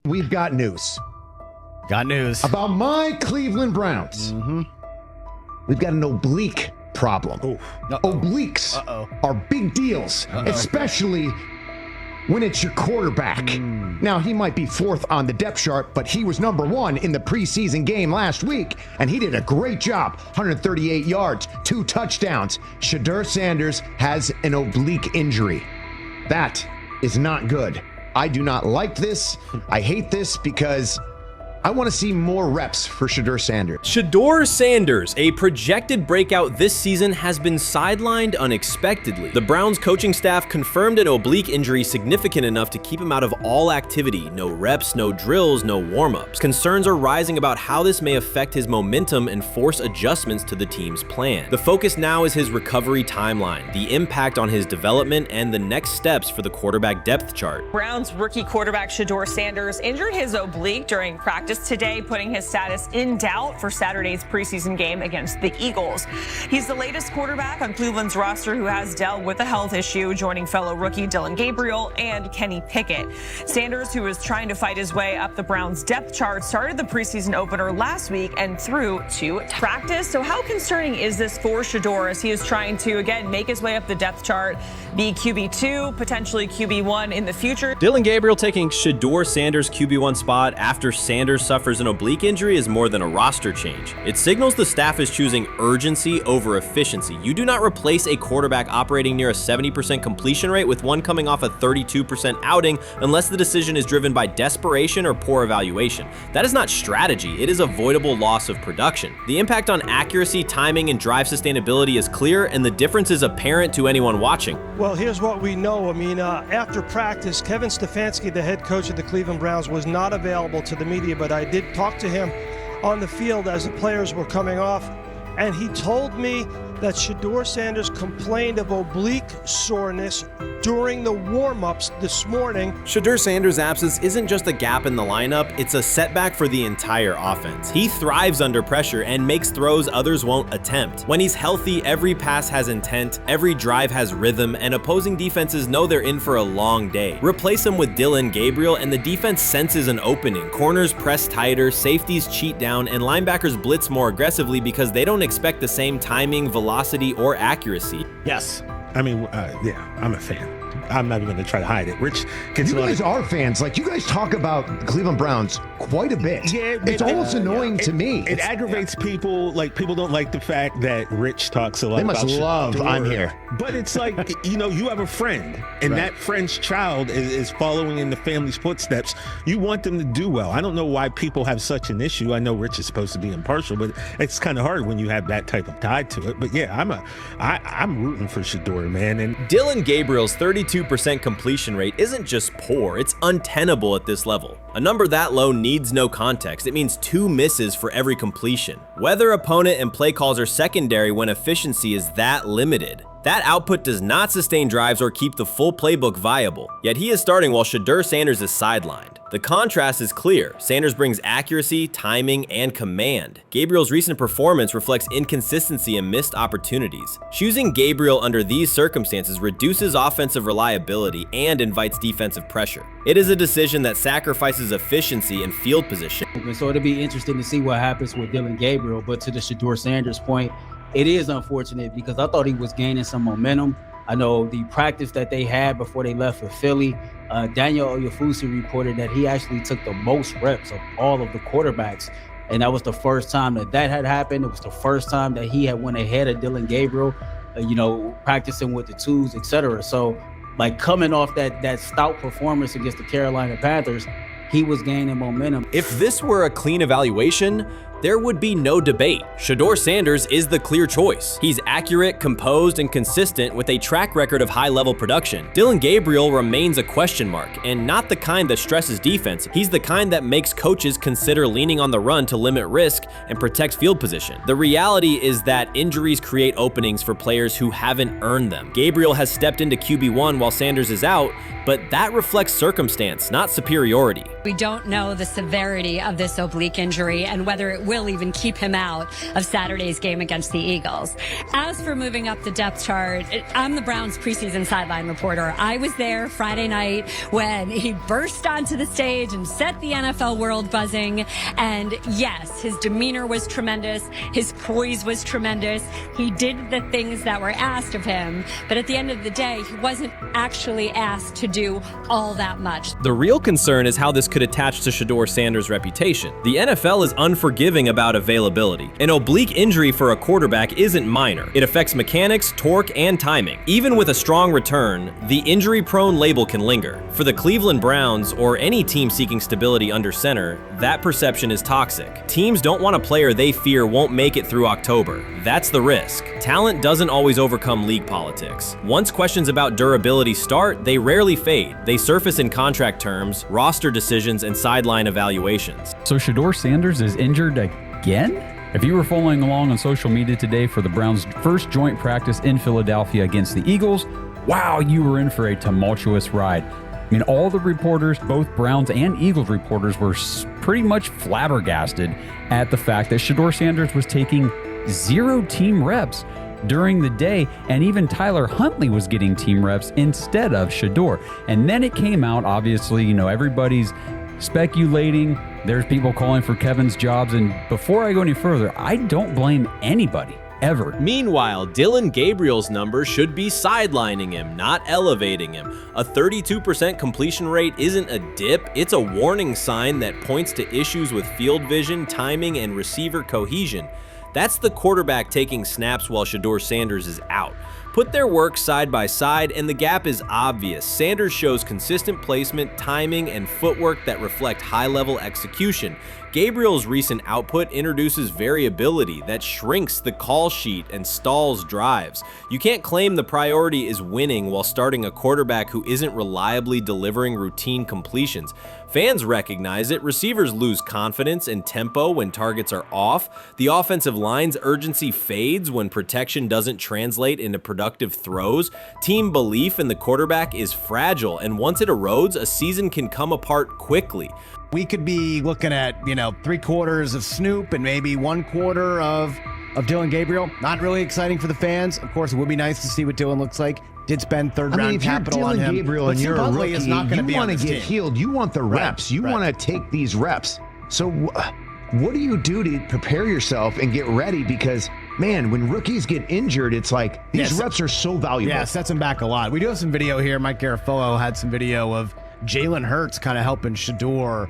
we've got news. Got news. About my Cleveland Browns. We've got an oblique problem. Obliques are big deals, especially when it's your quarterback. Now, he might be fourth on the depth chart, but he was number one in the preseason game last week, and he did a great job. 138 yards, 2 touchdowns. Shedeur Sanders has an oblique injury. That is not good. I do not like this. I hate this because I want to see more reps for Shedeur Sanders. Shedeur Sanders, a projected breakout this season, has been sidelined unexpectedly. The Browns coaching staff confirmed an oblique injury significant enough to keep him out of all activity. No reps, no drills, no warm-ups. Concerns are rising about how this may affect his momentum and force adjustments to the team's plan. The focus now is his recovery timeline, the impact on his development, and the next steps for the quarterback depth chart. Browns rookie quarterback Shedeur Sanders injured his oblique during practice today, putting his status in doubt for Saturday's preseason game against the Eagles. He's the latest quarterback on Cleveland's roster who has dealt with a health issue, joining fellow rookie Dillon Gabriel and Kenny Pickett. Sanders, who is trying to fight his way up the Browns depth chart, started the preseason opener last week and threw to practice. So how concerning is this for Shedeur as he is trying to, again, make his way up the depth chart, be QB2, potentially QB1 in the future? Dillon Gabriel taking Shedeur Sanders' QB1 spot after Sanders suffers an oblique injury is more than a roster change. It signals the staff is choosing urgency over efficiency. You do not replace a quarterback operating near a 70% completion rate with one coming off a 32% outing unless the decision is driven by desperation or poor evaluation. That is not strategy, it is avoidable loss of production. The impact on accuracy, timing, and drive sustainability is clear, and the difference is apparent to anyone watching. Well, here's what we know. I mean, after practice, Kevin Stefanski, the head coach of the Cleveland Browns, was not available to the media, but I did talk to him on the field as the players were coming off, and he told me that Shedeur Sanders complained of oblique soreness during the warm-ups this morning. Shedeur Sanders' absence isn't just a gap in the lineup, it's a setback for the entire offense. He thrives under pressure and makes throws others won't attempt. When he's healthy, every pass has intent, every drive has rhythm, and opposing defenses know they're in for a long day. Replace him with Dillon Gabriel and the defense senses an opening. Corners press tighter, safeties cheat down, and linebackers blitz more aggressively because they don't expect the same timing, velocity, or accuracy. Yes. I mean, yeah, I'm a fan. I'm not even going to try to hide it. Rich, you guys are fans. Like, you guys talk about the Cleveland Browns quite a bit. Yeah, it's almost annoying to me. It aggravates people. Like, people don't like the fact that Rich talks a lot about They must love I'm here. But it's like, you have a friend, and that friend's child is following in the family's footsteps. You want them to do well. I don't know why people have such an issue. I know Rich is supposed to be impartial, but it's kind of hard when you have that type of tie to it. But yeah, I'm rooting for Shedeur, man. And Dillon Gabriel's 32% completion rate isn't just poor, it's untenable at this level. A number that low needs no context. It means 2 misses for every completion. Weather, opponent, and play calls are secondary when efficiency is that limited. That output does not sustain drives or keep the full playbook viable, yet he is starting while Shedeur Sanders is sidelined. The contrast is clear. Sanders brings accuracy, timing, and command. Gabriel's recent performance reflects inconsistency and missed opportunities. Choosing Gabriel under these circumstances reduces offensive reliability and invites defensive pressure. It is a decision that sacrifices efficiency and field position. So it'll be interesting to see what happens with Dillon Gabriel, but to the Shedeur Sanders point, it is unfortunate because I thought he was gaining some momentum. I know the practice that they had before they left for Philly, Daniel Oyefusi reported that he actually took the most reps of all of the quarterbacks. And that was the first time that had happened. It was the first time that he had went ahead of Dillon Gabriel, practicing with the twos, etc. So, like, coming off that stout performance against the Carolina Panthers, he was gaining momentum. If this were a clean evaluation, there would be no debate. Shedeur Sanders is the clear choice. He's accurate, composed, and consistent with a track record of high-level production. Dillon Gabriel remains a question mark, and not the kind that stresses defense. He's the kind that makes coaches consider leaning on the run to limit risk and protect field position. The reality is that injuries create openings for players who haven't earned them. Gabriel has stepped into QB1 while Sanders is out, but that reflects circumstance, not superiority. We don't know the severity of this oblique injury and whether it will even keep him out of Saturday's game against the Eagles. As for moving up the depth chart, I'm the Browns preseason sideline reporter. I was there Friday night when he burst onto the stage and set the NFL world buzzing. And yes, his demeanor was tremendous. His poise was tremendous. He did the things that were asked of him. But at the end of the day, he wasn't actually asked to do all that much. The real concern is how this could attach to Shedeur Sanders' reputation. The NFL is unforgiving about availability. An oblique injury for a quarterback isn't minor. It affects mechanics, torque, and timing. Even with a strong return, the injury-prone label can linger. For the Cleveland Browns, or any team seeking stability under center, that perception is toxic. Teams don't want a player they fear won't make it through October. That's the risk. Talent doesn't always overcome league politics. Once questions about durability start, they rarely fade. They surface in contract terms, roster decisions, and sideline evaluations. So Shedeur Sanders is injured again? If you were following along on social media today for the Browns' first joint practice in Philadelphia against the Eagles, wow, you were in for a tumultuous ride. I mean, all the reporters, both Browns and Eagles reporters, were pretty much flabbergasted at the fact that Shedeur Sanders was taking 0 team reps during the day, and even Tyler Huntley was getting team reps instead of Shedeur. And then it came out, obviously, everybody's speculating. There's people calling for Kevin's jobs. And before I go any further, I don't blame anybody, ever. Meanwhile, Dillon Gabriel's numbers should be sidelining him, not elevating him. A 32% completion rate isn't a dip, it's a warning sign that points to issues with field vision, timing, and receiver cohesion. That's the quarterback taking snaps while Shedeur Sanders is out. Put their work side by side and the gap is obvious. Sanders shows consistent placement, timing, and footwork that reflect high-level execution. Gabriel's recent output introduces variability that shrinks the call sheet and stalls drives. You can't claim the priority is winning while starting a quarterback who isn't reliably delivering routine completions. Fans recognize it, receivers lose confidence and tempo when targets are off, the offensive line's urgency fades when protection doesn't translate into productive throws, team belief in the quarterback is fragile, and once it erodes, a season can come apart quickly. We could be looking at, 3/4 of Snoop and maybe 1/4 of Dillon Gabriel. Not really exciting for the fans. Of course, it would be nice to see what Dillon looks like. Did spend third-round capital on him. If you're Dillon Gabriel and you're a rookie, is not you want to get healed. You want the reps. You want to take these reps. So what do you do to prepare yourself and get ready? Because, man, when rookies get injured, it's like these reps are so valuable. Yeah, sets them back a lot. We do have some video here. Mike Garafolo had some video of Jalen Hurts kind of helping Shedeur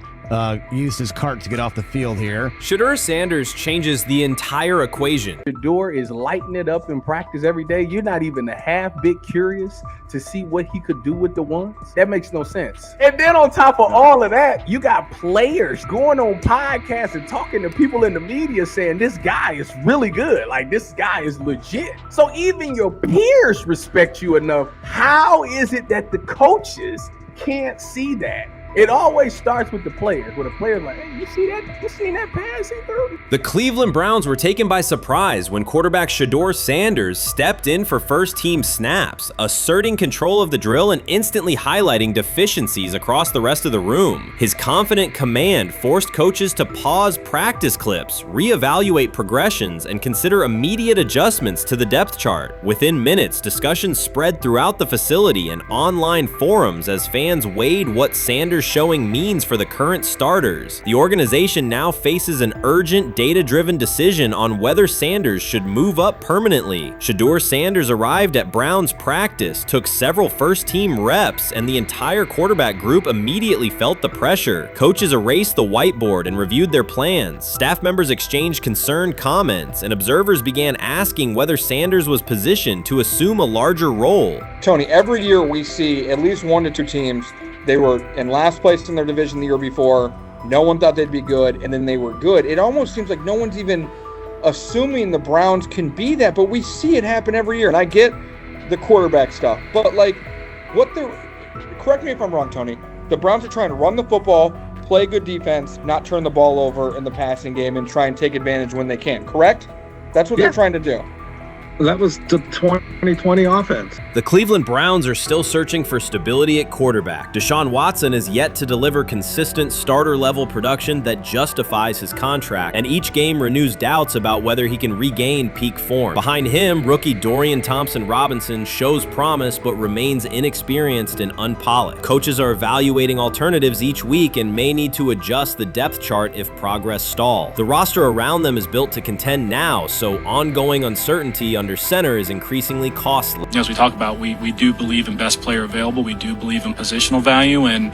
use his cart to get off the field here. Shedeur Sanders changes the entire equation. Shedeur is lighting it up in practice every day. You're not even a half bit curious to see what he could do with the ones. That makes no sense. And then on top of all of that, you got players going on podcasts and talking to people in the media saying this guy is really good. Like, this guy is legit. So even your peers respect you enough. How is it that the coaches can't see that? It always starts with the players, where the players like, hey, you see that? You seen that pass he threw? The Cleveland Browns were taken by surprise when quarterback Shedeur Sanders stepped in for first-team snaps, asserting control of the drill and instantly highlighting deficiencies across the rest of the room. His confident command forced coaches to pause practice clips, reevaluate progressions, and consider immediate adjustments to the depth chart. Within minutes, discussions spread throughout the facility and online forums as fans weighed what Sanders' showing means for the current starters. The organization now faces an urgent, data-driven decision on whether Sanders should move up permanently. Shedeur Sanders arrived at Browns practice, took several first-team reps, and the entire quarterback group immediately felt the pressure. Coaches erased the whiteboard and reviewed their plans. Staff members exchanged concerned comments, and observers began asking whether Sanders was positioned to assume a larger role. Tony, every year we see at least 1 to 2 teams. They were in last place in their division the year before. No one thought they'd be good, and then they were good. It almost seems like no one's even assuming the Browns can be that, but we see it happen every year. And I get the quarterback stuff, but correct me if I'm wrong, Tony. The Browns are trying to run the football, play good defense, not turn the ball over in the passing game, and try and take advantage when they can, correct? That's what they're trying to do. That was the 2020 offense. The Cleveland Browns are still searching for stability at quarterback. Deshaun Watson is yet to deliver consistent starter-level production that justifies his contract, and each game renews doubts about whether he can regain peak form. Behind him, rookie Dorian Thompson-Robinson shows promise but remains inexperienced and unpolished. Coaches are evaluating alternatives each week and may need to adjust the depth chart if progress stalls. The roster around them is built to contend now, so ongoing uncertainty under center is increasingly costly. As we talk about, we do believe in best player available. We do believe in positional value, and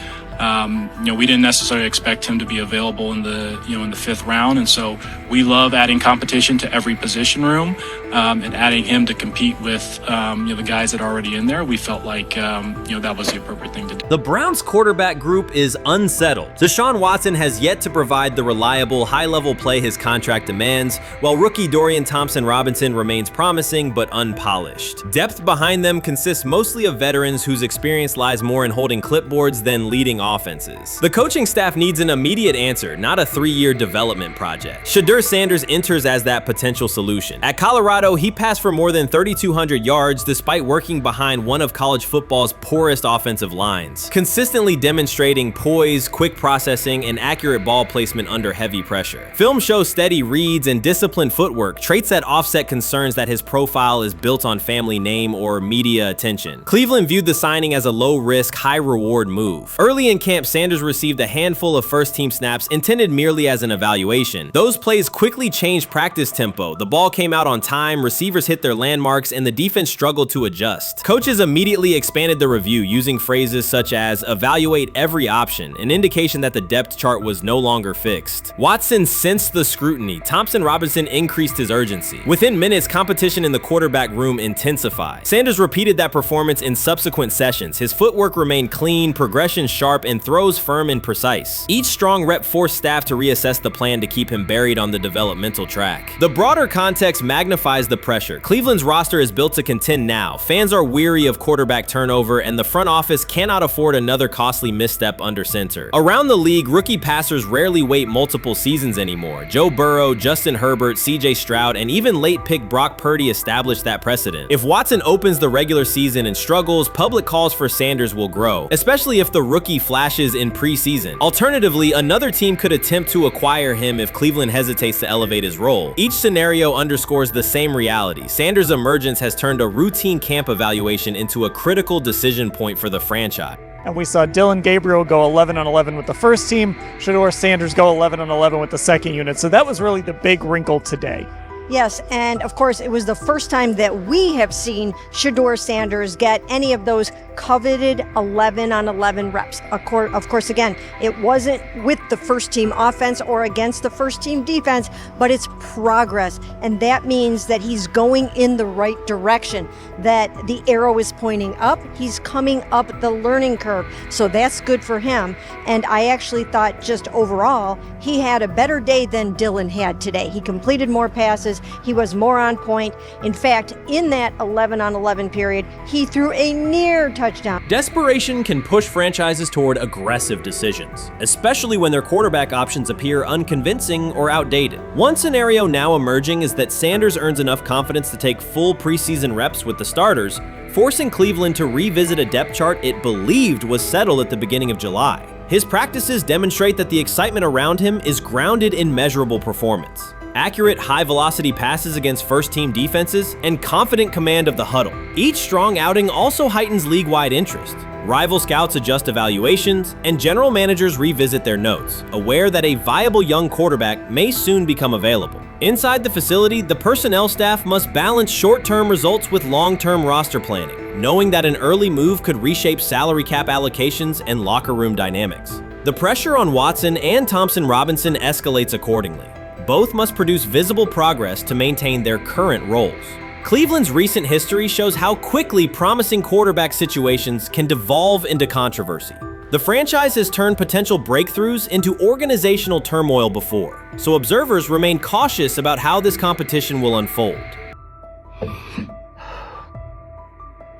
we didn't necessarily expect him to be available in the in the 5th round, and so we love adding competition to every position room and adding him to compete with the guys that are already in there. We felt like that was the appropriate thing to do. The Browns quarterback group is unsettled. Deshaun Watson has yet to provide the reliable, high-level play his contract demands, while rookie Dorian Thompson-Robinson remains promising but unpolished. Depth behind them consists mostly of veterans whose experience lies more in holding clipboards than leading offenses. The coaching staff needs an immediate answer, not a 3-year development project. Shedeur Sanders enters as that potential solution. At Colorado, he passed for more than 3,200 yards despite working behind one of college football's poorest offensive lines, consistently demonstrating poise, quick processing, and accurate ball placement under heavy pressure. Film shows steady reads and disciplined footwork, traits that offset concerns that his profile is built on family name or media attention. Cleveland viewed the signing as a low-risk, high-reward move. Early in camp, Sanders received a handful of first-team snaps intended merely as an evaluation. Those plays quickly changed practice tempo. The ball came out on time, receivers hit their landmarks, and the defense struggled to adjust. Coaches immediately expanded the review using phrases such as evaluate every option, an indication that the depth chart was no longer fixed. Watson sensed the scrutiny. Thompson-Robinson increased his urgency. Within minutes, competition in the quarterback room intensified. Sanders repeated that performance in subsequent sessions. His footwork remained clean, progression sharp, and throws firm and precise. Each strong rep forced staff to reassess the plan to keep him buried on the developmental track. The broader context magnifies the pressure. Cleveland's roster is built to contend now. Fans are weary of quarterback turnover, and the front office cannot afford another costly misstep under center. Around the league, rookie passers rarely wait multiple seasons anymore. Joe Burrow, Justin Herbert, CJ Stroud, and even late pick Brock Purdy established that precedent. If Watson opens the regular season and struggles, public calls for Sanders will grow, especially if the rookie flashes in preseason. Alternatively, another team could attempt to acquire him if Cleveland hesitates to elevate his role. Each scenario underscores the same reality. Sanders' emergence has turned a routine camp evaluation into a critical decision point for the franchise. And we saw Dillon Gabriel go 11-on-11 with the first team, Shedeur Sanders go 11-on-11 with the second unit. So that was really the big wrinkle today. Yes, and of course, it was the first time that we have seen Shedeur Sanders get any of those coveted 11-on-11 reps. Of course, again, it wasn't with the first team offense or against the first team defense, but it's progress. And that means that he's going in the right direction, that the arrow is pointing up. He's coming up the learning curve. So that's good for him. And I actually thought just overall, he had a better day than Dillon had today. He completed more passes. He was more on point. In fact, in that 11-on-11 period, he threw a near touchdown. Desperation can push franchises toward aggressive decisions, especially when their quarterback options appear unconvincing or outdated. One scenario now emerging is that Sanders earns enough confidence to take full preseason reps with the starters, forcing Cleveland to revisit a depth chart it believed was settled at the beginning of July. His practices demonstrate that the excitement around him is grounded in measurable performance. Accurate, high-velocity passes against first-team defenses, and confident command of the huddle. Each strong outing also heightens league-wide interest. Rival scouts adjust evaluations, and general managers revisit their notes, aware that a viable young quarterback may soon become available. Inside the facility, the personnel staff must balance short-term results with long-term roster planning, knowing that an early move could reshape salary cap allocations and locker room dynamics. The pressure on Watson and Thompson-Robinson escalates accordingly. Both must produce visible progress to maintain their current roles. Cleveland's recent history shows how quickly promising quarterback situations can devolve into controversy. The franchise has turned potential breakthroughs into organizational turmoil before, so observers remain cautious about how this competition will unfold.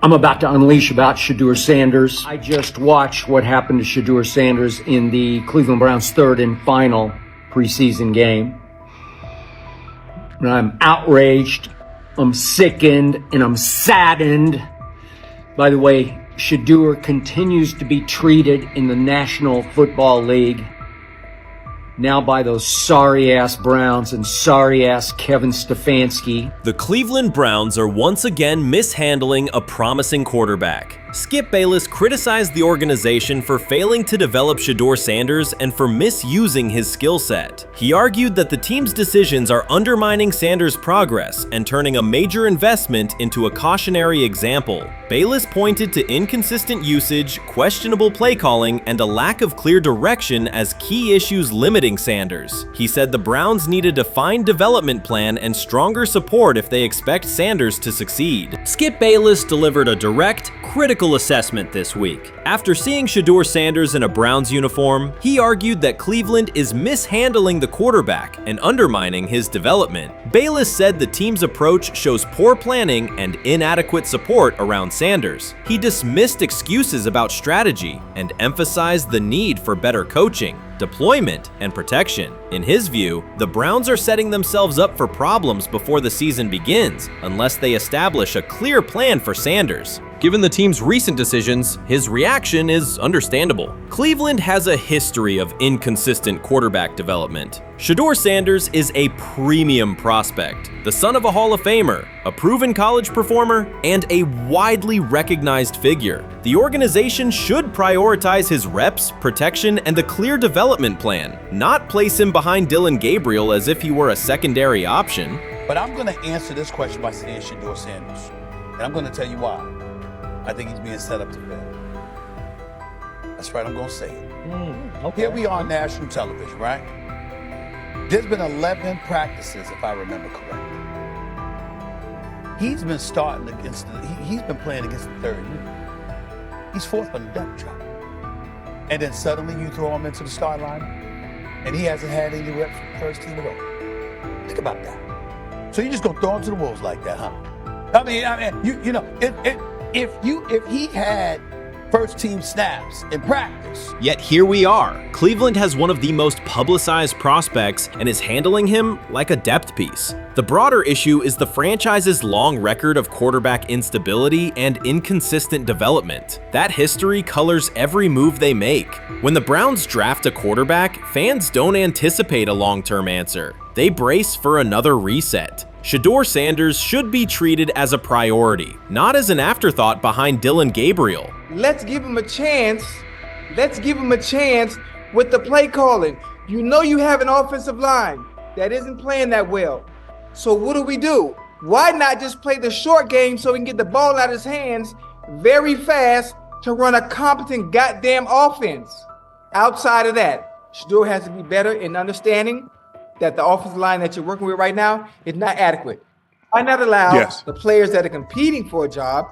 I'm about to unleash about Shedeur Sanders. I just watched what happened to Shedeur Sanders in the Cleveland Browns' third and final preseason game. And I'm outraged I'm sickened and I'm saddened by the way Shedeur continues to be treated in the National Football League. Now by those sorry-ass Browns and sorry-ass Kevin Stefanski. The Cleveland Browns are once again mishandling a promising quarterback. Skip Bayless criticized the organization for failing to develop Shedeur Sanders and for misusing his skill set. He argued that the team's decisions are undermining Sanders' progress and turning a major investment into a cautionary example. Bayless pointed to inconsistent usage, questionable play calling, and a lack of clear direction as key issues limiting Sanders. He said the Browns need a defined development plan and stronger support if they expect Sanders to succeed. Skip Bayless delivered a direct, critical assessment this week. After seeing Shedeur Sanders in a Browns uniform, he argued that Cleveland is mishandling the quarterback and undermining his development. Bayless said the team's approach shows poor planning and inadequate support around Sanders. He dismissed excuses about strategy and emphasized the need for better coaching, deployment, and protection. In his view, the Browns are setting themselves up for problems before the season begins unless they establish a clear plan for Sanders. Given the team's recent decisions, his reaction is understandable. Cleveland has a history of inconsistent quarterback development. Shedeur Sanders is a premium prospect, the son of a Hall of Famer, a proven college performer, and a widely recognized figure. The organization should prioritize his reps, protection, and a clear development plan, not place him behind Dillon Gabriel as if he were a secondary option. But I'm going to answer this question by saying Shedeur Sanders, and I'm going to tell you why. I think he's being set up to fail. That's right, I'm going to say it. Okay. Here we are on national television, right? There's been 11 practices, if I remember correctly. He's been starting against, he's been playing against the third unit. He's fourth on the depth chart. And then suddenly you throw him into the start line, and he hasn't had any reps for the first team at all. Think about that. So you're just going to throw him to the wolves like that, huh? I mean, you know, if he had first team snaps in practice. Yet here we are. Cleveland has one of the most publicized prospects and is handling him like a depth piece. The broader issue is the franchise's long record of quarterback instability and inconsistent development. That history colors every move they make. When the Browns draft a quarterback, fans don't anticipate a long-term answer. They brace for another reset. Shedeur Sanders should be treated as a priority, not as an afterthought behind Dillon Gabriel. Let's give him a chance. Let's give him a chance with the play calling. You know you have an offensive line that isn't playing that well. So what do? Why not just play the short game so he can get the ball out of his hands very fast to run a competent goddamn offense? Outside of that, Shedeur has to be better in understanding that the offensive line that you're working with right now is not adequate. Why not allow the players that are competing for a job,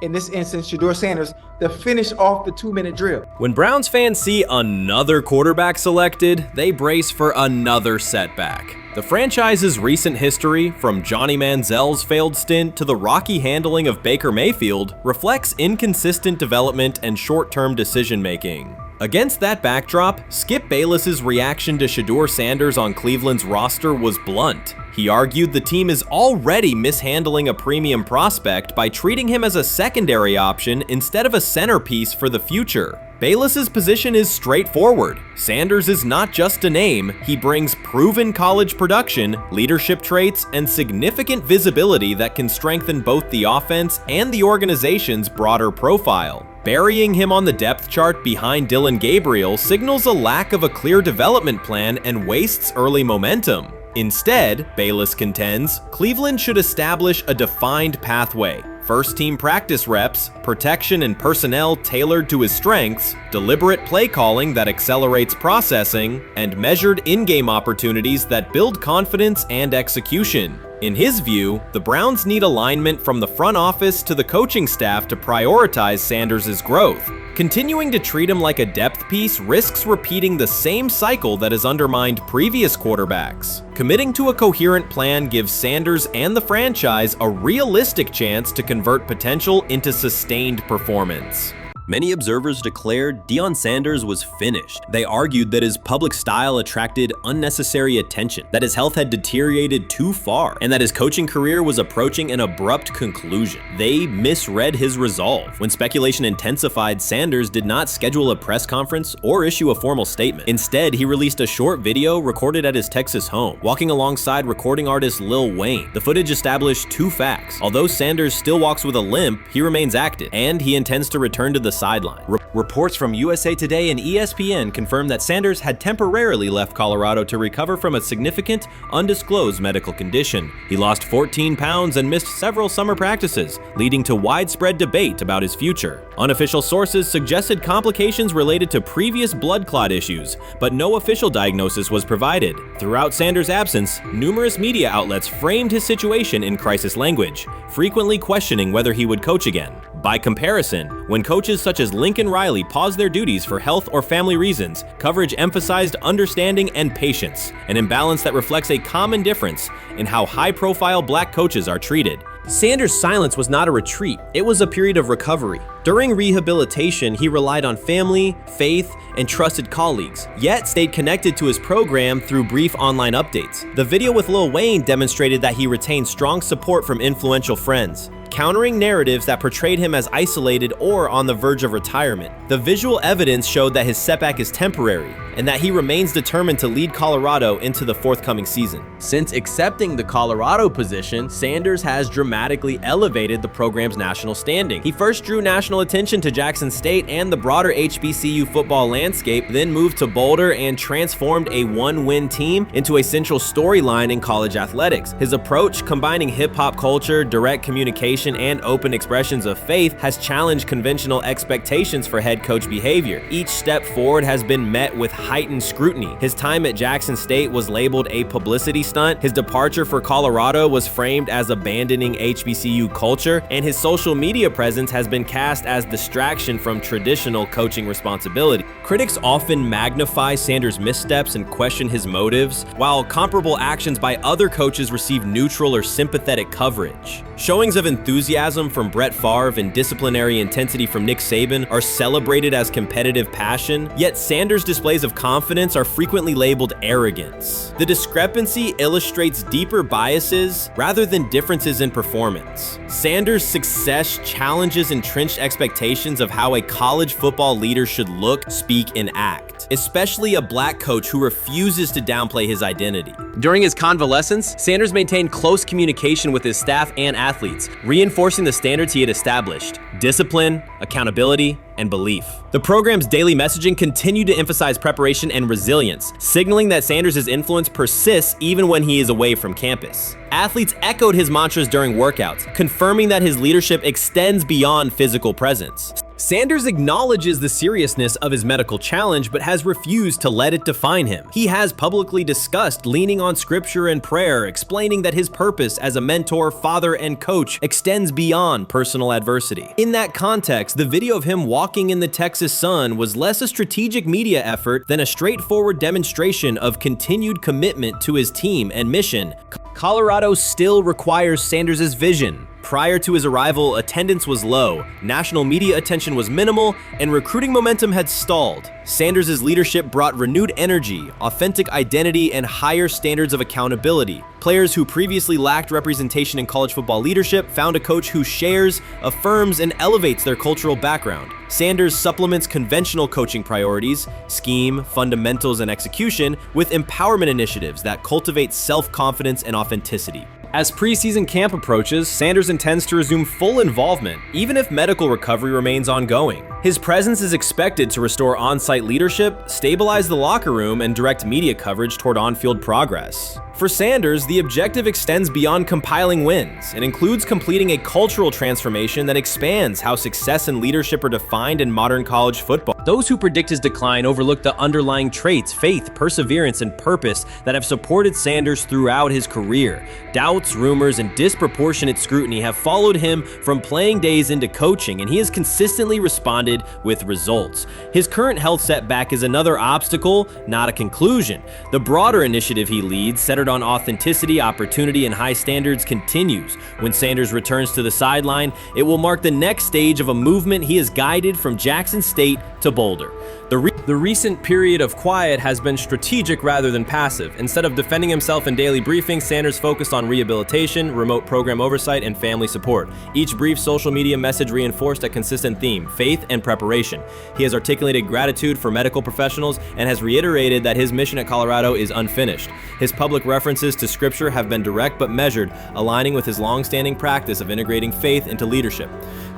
in this instance, Shedeur Sanders, to finish off the 2-minute drill? When Browns fans see another quarterback selected, they brace for another setback. The franchise's recent history, from Johnny Manziel's failed stint to the rocky handling of Baker Mayfield, reflects inconsistent development and short-term decision-making. Against that backdrop, Skip Bayless's reaction to Shedeur Sanders on Cleveland's roster was blunt. He argued the team is already mishandling a premium prospect by treating him as a secondary option instead of a centerpiece for the future. Bayless's position is straightforward. Sanders is not just a name, he brings proven college production, leadership traits, and significant visibility that can strengthen both the offense and the organization's broader profile. Burying him on the depth chart behind Dillon Gabriel signals a lack of a clear development plan and wastes early momentum. Instead, Bayless contends, Cleveland should establish a defined pathway. First-team practice reps, protection and personnel tailored to his strengths, deliberate play calling that accelerates processing, and measured in-game opportunities that build confidence and execution. In his view, the Browns need alignment from the front office to the coaching staff to prioritize Sanders' growth. Continuing to treat him like a depth piece risks repeating the same cycle that has undermined previous quarterbacks. Committing to a coherent plan gives Sanders and the franchise a realistic chance to convert potential into sustained performance. Many observers declared Deion Sanders was finished. They argued that his public style attracted unnecessary attention, that his health had deteriorated too far, and that his coaching career was approaching an abrupt conclusion. They misread his resolve. When speculation intensified, Sanders did not schedule a press conference or issue a formal statement. Instead, he released a short video recorded at his Texas home, walking alongside recording artist Lil Wayne. The footage established two facts. Although Sanders still walks with a limp, he remains active, and he intends to return to the sideline. Reports from USA Today and ESPN confirm that Sanders had temporarily left Colorado to recover from a significant, undisclosed medical condition. He lost 14 pounds and missed several summer practices, leading to widespread debate about his future. Unofficial sources suggested complications related to previous blood clot issues, but no official diagnosis was provided. Throughout Sanders' absence, numerous media outlets framed his situation in crisis language, frequently questioning whether he would coach again. By comparison, when coaches such as Lincoln Riley paused their duties for health or family reasons, coverage emphasized understanding and patience, an imbalance that reflects a common difference in how high-profile black coaches are treated. Sanders' silence was not a retreat, it was a period of recovery. During rehabilitation, he relied on family, faith, and trusted colleagues, yet stayed connected to his program through brief online updates. The video with Lil Wayne demonstrated that he retained strong support from influential friends, countering narratives that portrayed him as isolated or on the verge of retirement. The visual evidence showed that his setback is temporary, and that he remains determined to lead Colorado into the forthcoming season. Since accepting the Colorado position, Sanders has dramatically elevated the program's national standing. He first drew national attention to Jackson State and the broader HBCU football landscape, then moved to Boulder and transformed a one-win team into a central storyline in college athletics. His approach, combining hip-hop culture, direct communication, and open expressions of faith, has challenged conventional expectations for head coach behavior. Each step forward has been met with heightened scrutiny. His time at Jackson State was labeled a publicity stunt, his departure for Colorado was framed as abandoning HBCU culture, and his social media presence has been cast as distraction from traditional coaching responsibility. Critics often magnify Sanders' missteps and question his motives, while comparable actions by other coaches receive neutral or sympathetic coverage. Showings of enthusiasm from Brett Favre and disciplinary intensity from Nick Saban are celebrated as competitive passion, yet Sanders' displays of confidence are frequently labeled arrogance. The discrepancy illustrates deeper biases rather than differences in performance. Sanders' success challenges entrenched expectations of how a college football leader should look, speak, and act, especially a black coach who refuses to downplay his identity. During his convalescence, Sanders maintained close communication with his staff and athletes, reinforcing the standards he had established: discipline, accountability, and belief. The program's daily messaging continued to emphasize preparation and resilience, signaling that Sanders' influence persists even when he is away from campus. Athletes echoed his mantras during workouts, confirming that his leadership extends beyond physical presence. Sanders acknowledges the seriousness of his medical challenge, but has refused to let it define him. He has publicly discussed leaning on scripture and prayer, explaining that his purpose as a mentor, father, and coach extends beyond personal adversity. In that context, the video of him walking in the Texas sun was less a strategic media effort than a straightforward demonstration of continued commitment to his team and mission. Colorado still requires Sanders' vision. Prior to his arrival, attendance was low, national media attention was minimal, and recruiting momentum had stalled. Sanders' leadership brought renewed energy, authentic identity, and higher standards of accountability. Players who previously lacked representation in college football leadership found a coach who shares, affirms, and elevates their cultural background. Sanders supplements conventional coaching priorities, scheme, fundamentals, and execution with empowerment initiatives that cultivate self-confidence and authenticity. As preseason camp approaches, Sanders intends to resume full involvement, even if medical recovery remains ongoing. His presence is expected to restore on-site leadership, stabilize the locker room, and direct media coverage toward on-field progress. For Sanders, the objective extends beyond compiling wins. It includes completing a cultural transformation that expands how success and leadership are defined in modern college football. Those who predict his decline overlook the underlying traits, faith, perseverance, and purpose that have supported Sanders throughout his career. Doubts, rumors, and disproportionate scrutiny have followed him from playing days into coaching, and he has consistently responded with results. His current health setback is another obstacle, not a conclusion. The broader initiative he leads, centered on authenticity, opportunity, and high standards, continues. When Sanders returns to the sideline, it will mark the next stage of a movement he has guided from Jackson State to Boulder. The recent period of quiet has been strategic rather than passive. Instead of defending himself in daily briefings, Sanders focused on rehabilitation, remote program oversight, and family support. Each brief social media message reinforced a consistent theme: faith and preparation. He has articulated gratitude for medical professionals and has reiterated that his mission at Colorado is unfinished. His public references to scripture have been direct but measured, aligning with his long-standing practice of integrating faith into leadership.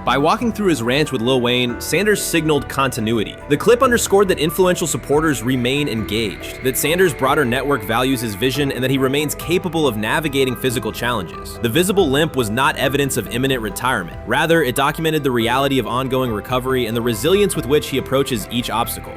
By walking through his ranch with Lil Wayne, Sanders signaled continuity. The clip underscored that influential supporters remain engaged, that Sanders' broader network values his vision, and that he remains capable of navigating physical challenges. The visible limp was not evidence of imminent retirement. Rather, it documented the reality of ongoing recovery and the resilience with which he approaches each obstacle.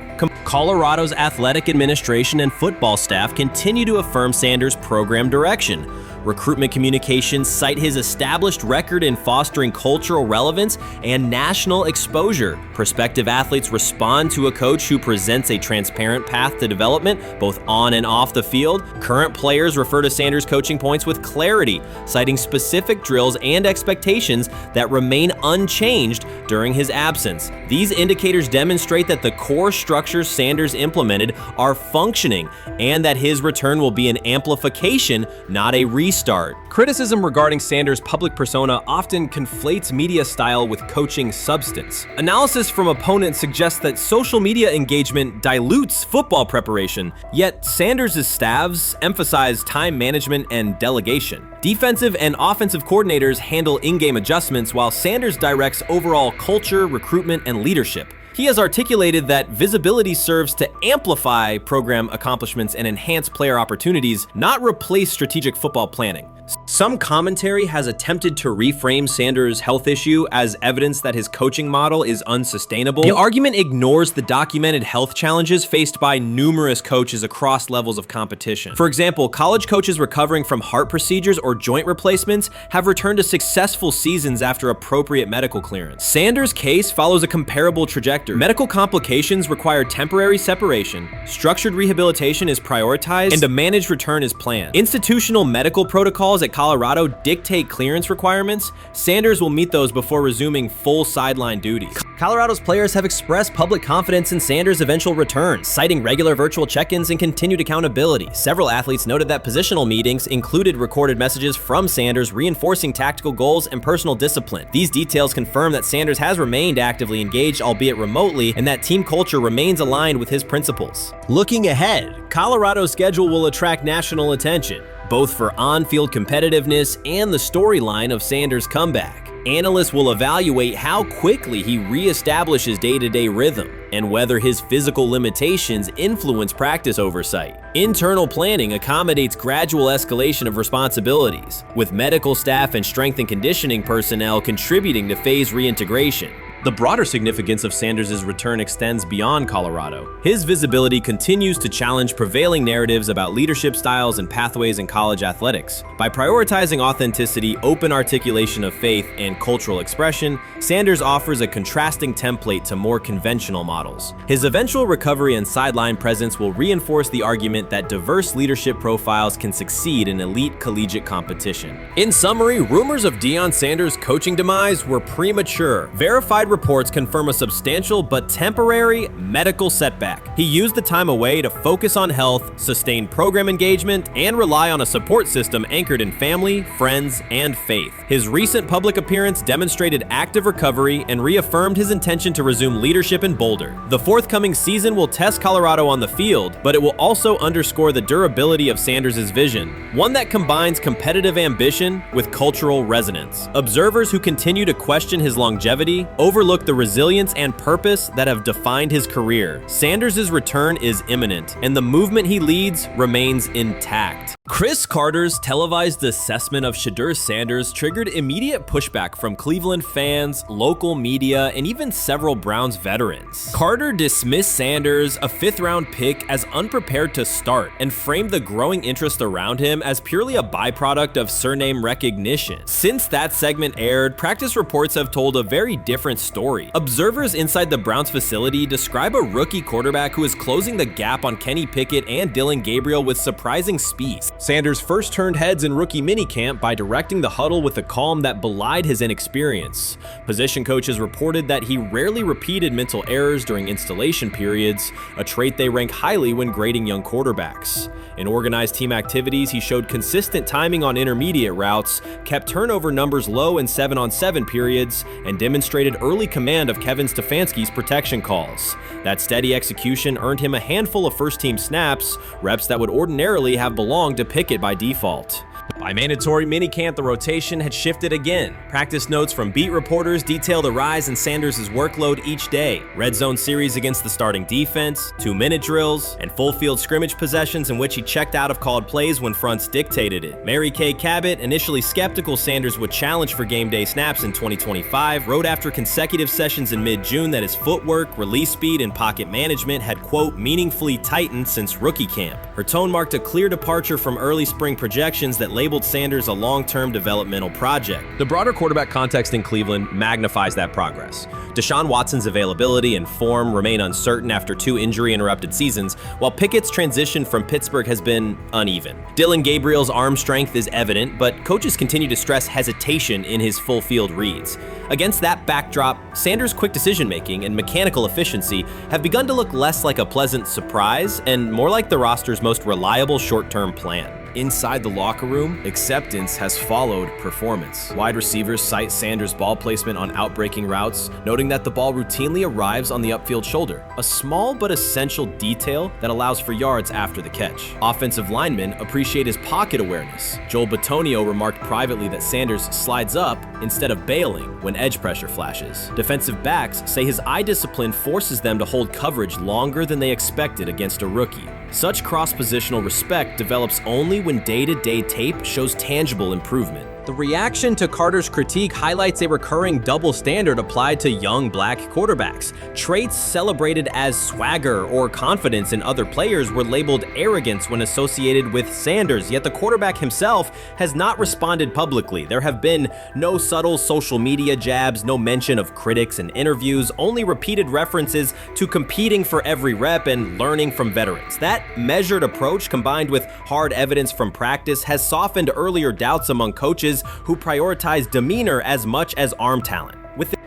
Colorado's athletic administration and football staff continue to affirm Sanders' program direction. Recruitment communications cite his established record in fostering cultural relevance and national exposure. Prospective athletes respond to a coach who presents a transparent path to development, both on and off the field. Current players refer to Sanders' coaching points with clarity, citing specific drills and expectations that remain unchanged during his absence. These indicators demonstrate that the core structures Sanders implemented are functioning, and that his return will be an amplification, not a restart. Criticism regarding Sanders' public persona often conflates media style with coaching substance. Analysis from opponents suggests that social media engagement dilutes football preparation, yet Sanders' staffs emphasize time management and delegation. Defensive and offensive coordinators handle in-game adjustments, while Sanders directs overall culture, recruitment, and leadership. He has articulated that visibility serves to amplify program accomplishments and enhance player opportunities, not replace strategic football planning. Some commentary has attempted to reframe Sanders' health issue as evidence that his coaching model is unsustainable. The argument ignores the documented health challenges faced by numerous coaches across levels of competition. For example, college coaches recovering from heart procedures or joint replacements have returned to successful seasons after appropriate medical clearance. Sanders' case follows a comparable trajectory. Medical complications require temporary separation, structured rehabilitation is prioritized, and a managed return is planned. Institutional medical protocols at Colorado dictate clearance requirements. Sanders will meet those before resuming full sideline duties. Colorado's players have expressed public confidence in Sanders' eventual return, citing regular virtual check-ins and continued accountability. Several athletes noted that positional meetings included recorded messages from Sanders reinforcing tactical goals and personal discipline. These details confirm that Sanders has remained actively engaged, albeit remotely, and that team culture remains aligned with his principles. Looking ahead, Colorado's schedule will attract national attention, both for on-field competitiveness and the storyline of Sanders' comeback. Analysts will evaluate how quickly he reestablishes day-to-day rhythm and whether his physical limitations influence practice oversight. Internal planning accommodates gradual escalation of responsibilities, with medical staff and strength and conditioning personnel contributing to phase reintegration. The broader significance of Sanders' return extends beyond Colorado. His visibility continues to challenge prevailing narratives about leadership styles and pathways in college athletics. By prioritizing authenticity, open articulation of faith, and cultural expression, Sanders offers a contrasting template to more conventional models. His eventual recovery and sideline presence will reinforce the argument that diverse leadership profiles can succeed in elite collegiate competition. In summary, rumors of Deion Sanders' coaching demise were premature. Verified reports confirm a substantial but temporary medical setback. He used the time away to focus on health, sustain program engagement, and rely on a support system anchored in family, friends, and faith. His recent public appearance demonstrated active recovery and reaffirmed his intention to resume leadership in Boulder. The forthcoming season will test Colorado on the field, but it will also underscore the durability of Sanders' vision, one that combines competitive ambition with cultural resonance. Observers who continue to question his longevity overlook the resilience and purpose that have defined his career. Sanders' return is imminent, and the movement he leads remains intact. Chris Carter's televised assessment of Shedeur Sanders triggered immediate pushback from Cleveland fans, local media, and even several Browns veterans. Carter dismissed Sanders, a fifth-round pick, as unprepared to start and framed the growing interest around him as purely a byproduct of surname recognition. Since that segment aired, practice reports have told a very different story. Observers inside the Browns facility describe a rookie quarterback who is closing the gap on Kenny Pickett and Dillon Gabriel with surprising speed. Sanders first turned heads in rookie minicamp by directing the huddle with a calm that belied his inexperience. Position coaches reported that he rarely repeated mental errors during installation periods, a trait they rank highly when grading young quarterbacks. In organized team activities, he showed consistent timing on intermediate routes, kept turnover numbers low in 7-on-7 periods, and demonstrated early command of Kevin Stefanski's protection calls. That steady execution earned him a handful of first-team snaps, reps that would ordinarily have belonged to Pickett by default. By mandatory minicamp, the rotation had shifted again. Practice notes from beat reporters detail the rise in Sanders' workload each day. Red zone series against the starting defense, 2-minute drills, and full field scrimmage possessions in which he checked out of called plays when fronts dictated it. Mary Kay Cabot, initially skeptical Sanders would challenge for game day snaps in 2025, wrote after consecutive sessions in mid-June that his footwork, release speed, and pocket management had, quote, meaningfully tightened since rookie camp. Her tone marked a clear departure from early spring projections that labeled Sanders a long-term developmental project. The broader quarterback context in Cleveland magnifies that progress. Deshaun Watson's availability and form remain uncertain after 2 injury-interrupted seasons, while Pickett's transition from Pittsburgh has been uneven. Dillon Gabriel's arm strength is evident, but coaches continue to stress hesitation in his full-field reads. Against that backdrop, Sanders' quick decision-making and mechanical efficiency have begun to look less like a pleasant surprise and more like the roster's most reliable short-term plan. Inside the locker room, acceptance has followed performance. Wide receivers cite Sanders' ball placement on outbreaking routes, noting that the ball routinely arrives on the upfield shoulder, a small but essential detail that allows for yards after the catch. Offensive linemen appreciate his pocket awareness. Joel Bitonio remarked privately that Sanders slides up instead of bailing when edge pressure flashes. Defensive backs say his eye discipline forces them to hold coverage longer than they expected against a rookie. Such cross-positional respect develops only when day-to-day tape shows tangible improvement. The reaction to Carter's critique highlights a recurring double standard applied to young black quarterbacks. Traits celebrated as swagger or confidence in other players were labeled arrogance when associated with Sanders, yet the quarterback himself has not responded publicly. There have been no subtle social media jabs, no mention of critics in interviews, only repeated references to competing for every rep and learning from veterans. That measured approach, combined with hard evidence from practice, has softened earlier doubts among coaches who prioritize demeanor as much as arm talent.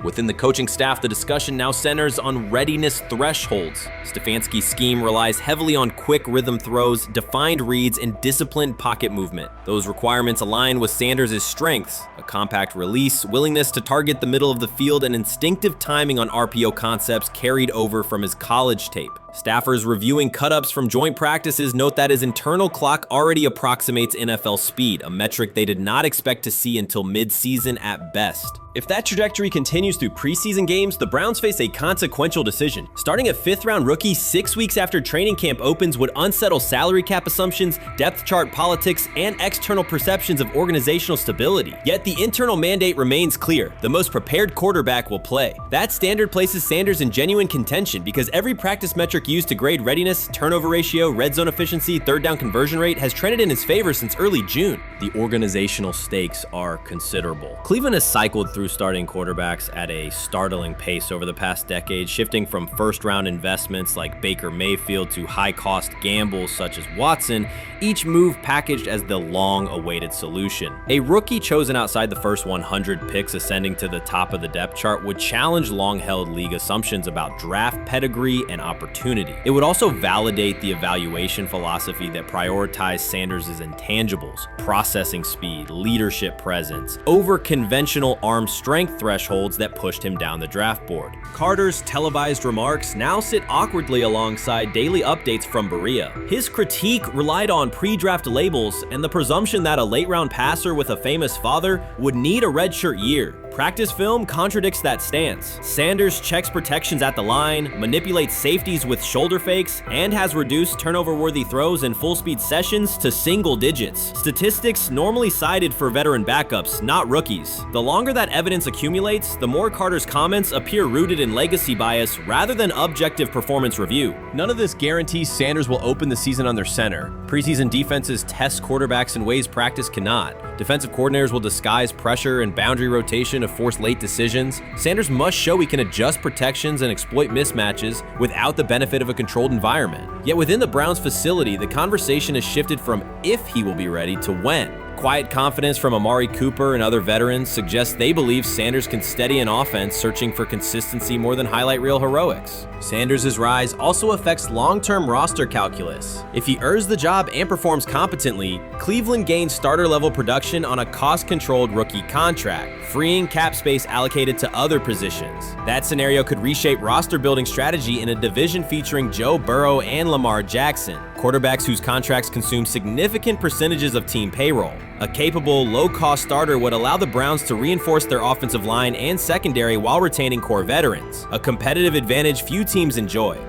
Within the coaching staff, the discussion now centers on readiness thresholds. Stefanski's scheme relies heavily on quick rhythm throws, defined reads, and disciplined pocket movement. Those requirements align with Sanders' strengths: a compact release, willingness to target the middle of the field, and instinctive timing on RPO concepts carried over from his college tape. Staffers reviewing cut-ups from joint practices note that his internal clock already approximates NFL speed, a metric they did not expect to see until mid-season at best. If that trajectory continues through preseason games, the Browns face a consequential decision. Starting a 5th-round rookie 6 weeks after training camp opens would unsettle salary cap assumptions, depth chart politics, and external perceptions of organizational stability. Yet the internal mandate remains clear: the most prepared quarterback will play. That standard places Sanders in genuine contention because every practice metric used to grade readiness, turnover ratio, red zone efficiency, third down conversion rate has trended in his favor since early June. The organizational stakes are considerable. Cleveland has cycled through starting quarterbacks at a startling pace over the past decade, shifting from first-round investments like Baker Mayfield to high-cost gambles such as Watson, each move packaged as the long-awaited solution. A rookie chosen outside the first 100 picks ascending to the top of the depth chart would challenge long-held league assumptions about draft pedigree and opportunity. It would also validate the evaluation philosophy that prioritized Sanders' intangibles: processing speed, leadership presence, over conventional arm strength thresholds that pushed him down the draft board. Carter's televised remarks now sit awkwardly alongside daily updates from Berea. His critique relied on pre-draft labels and the presumption that a late-round passer with a famous father would need a redshirt year. Practice film contradicts that stance. Sanders checks protections at the line, manipulates safeties with shoulder fakes, and has reduced turnover-worthy throws in full-speed sessions to single digits. Statistics normally cited for veteran backups, not rookies. The longer that evidence accumulates, the more Carter's comments appear rooted in legacy bias rather than objective performance review. None of this guarantees Sanders will open the season under center. Preseason defenses test quarterbacks in ways practice cannot. Defensive coordinators will disguise pressure and boundary rotation to force late decisions. Sanders must show he can adjust protections and exploit mismatches without the benefit of a controlled environment. Yet within the Browns facility, the conversation has shifted from if he will be ready to when. Quiet confidence from Amari Cooper and other veterans suggests they believe Sanders can steady an offense searching for consistency more than highlight reel heroics. Sanders' rise also affects long-term roster calculus. If he earns the job and performs competently, Cleveland gains starter-level production on a cost-controlled rookie contract, freeing cap space allocated to other positions. That scenario could reshape roster-building strategy in a division featuring Joe Burrow and Lamar Jackson, quarterbacks whose contracts consume significant percentages of team payroll. A capable, low-cost starter would allow the Browns to reinforce their offensive line and secondary while retaining core veterans, a competitive advantage few teams enjoy.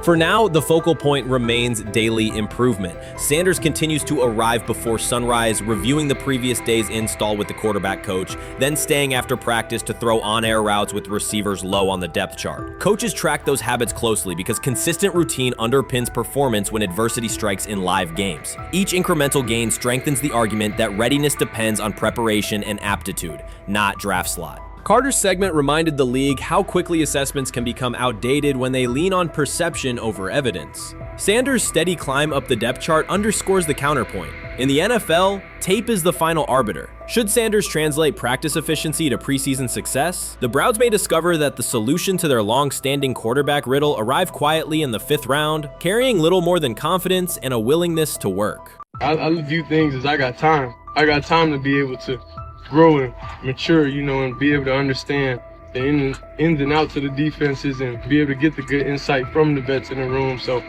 For now, the focal point remains daily improvement. Sanders continues to arrive before sunrise, reviewing the previous day's install with the quarterback coach, then staying after practice to throw on-air routes with receivers low on the depth chart. Coaches track those habits closely because consistent routine underpins performance when adversity strikes in live games. Each incremental gain strengthens the argument that readiness depends on preparation and aptitude, not draft slot. Carter's segment reminded the league how quickly assessments can become outdated when they lean on perception over evidence. Sanders' steady climb up the depth chart underscores the counterpoint. In the NFL, tape is the final arbiter. Should Sanders translate practice efficiency to preseason success, the Browns may discover that the solution to their long-standing quarterback riddle arrived quietly in the 5th round, carrying little more than confidence and a willingness to work. I view things as I got time. I got time to be able to grow and mature, and be able to understand the ins and outs of the defenses and be able to get the good insight from the vets in the room. So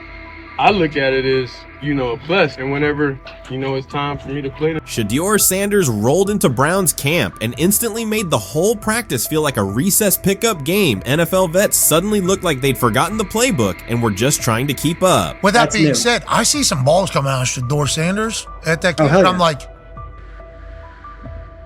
I look at it as, a plus. And whenever, it's time for me to play. Shedeur Sanders rolled into Browns camp and instantly made the whole practice feel like a recess pickup game. NFL vets suddenly looked like they'd forgotten the playbook and were just trying to keep up. With that being said, I see some balls coming out of Shedeur Sanders at that camp, and I'm like,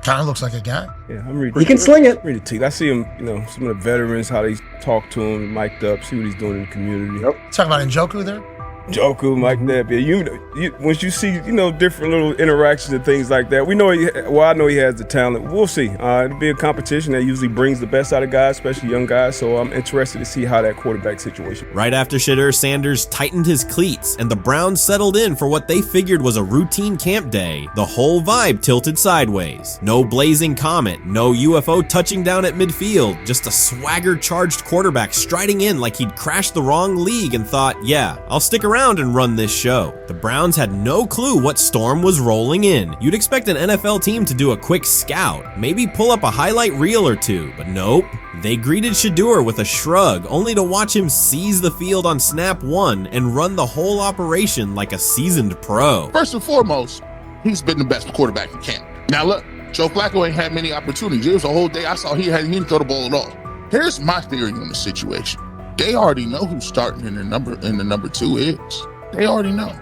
kind of looks like a guy. Yeah, I'm ready. He can sling it. Ready to. I see him, some of the veterans, how they talk to him, mic'd up, see what he's doing in the community. Yep. Talking about Njoku there? Njoku, Mike Knapp. Yeah, once you see, different little interactions and things like that, I know he has the talent. We'll see. It'll be a competition that usually brings the best out of guys, especially young guys. So I'm interested to see how that quarterback situation. Right after Shedeur Sanders tightened his cleats and the Browns settled in for what they figured was a routine camp day, the whole vibe tilted sideways. No blazing comet, no UFO touching down at midfield, just a swagger-charged quarterback striding in like he'd crashed the wrong league and thought, yeah, I'll stick around and run this show. The Browns had no clue what storm was rolling in. You'd expect an NFL team to do a quick scout, maybe pull up a highlight reel or two, but nope. They greeted Shedeur with a shrug, only to watch him seize the field on snap 1 and run the whole operation like a seasoned pro. First and foremost, he's been the best quarterback in camp. Now look, Joe Flacco ain't had many opportunities. There was a whole day I saw he didn't throw the ball at all. Here's my theory on the situation. They already know who's starting in the number 2 is. They already know.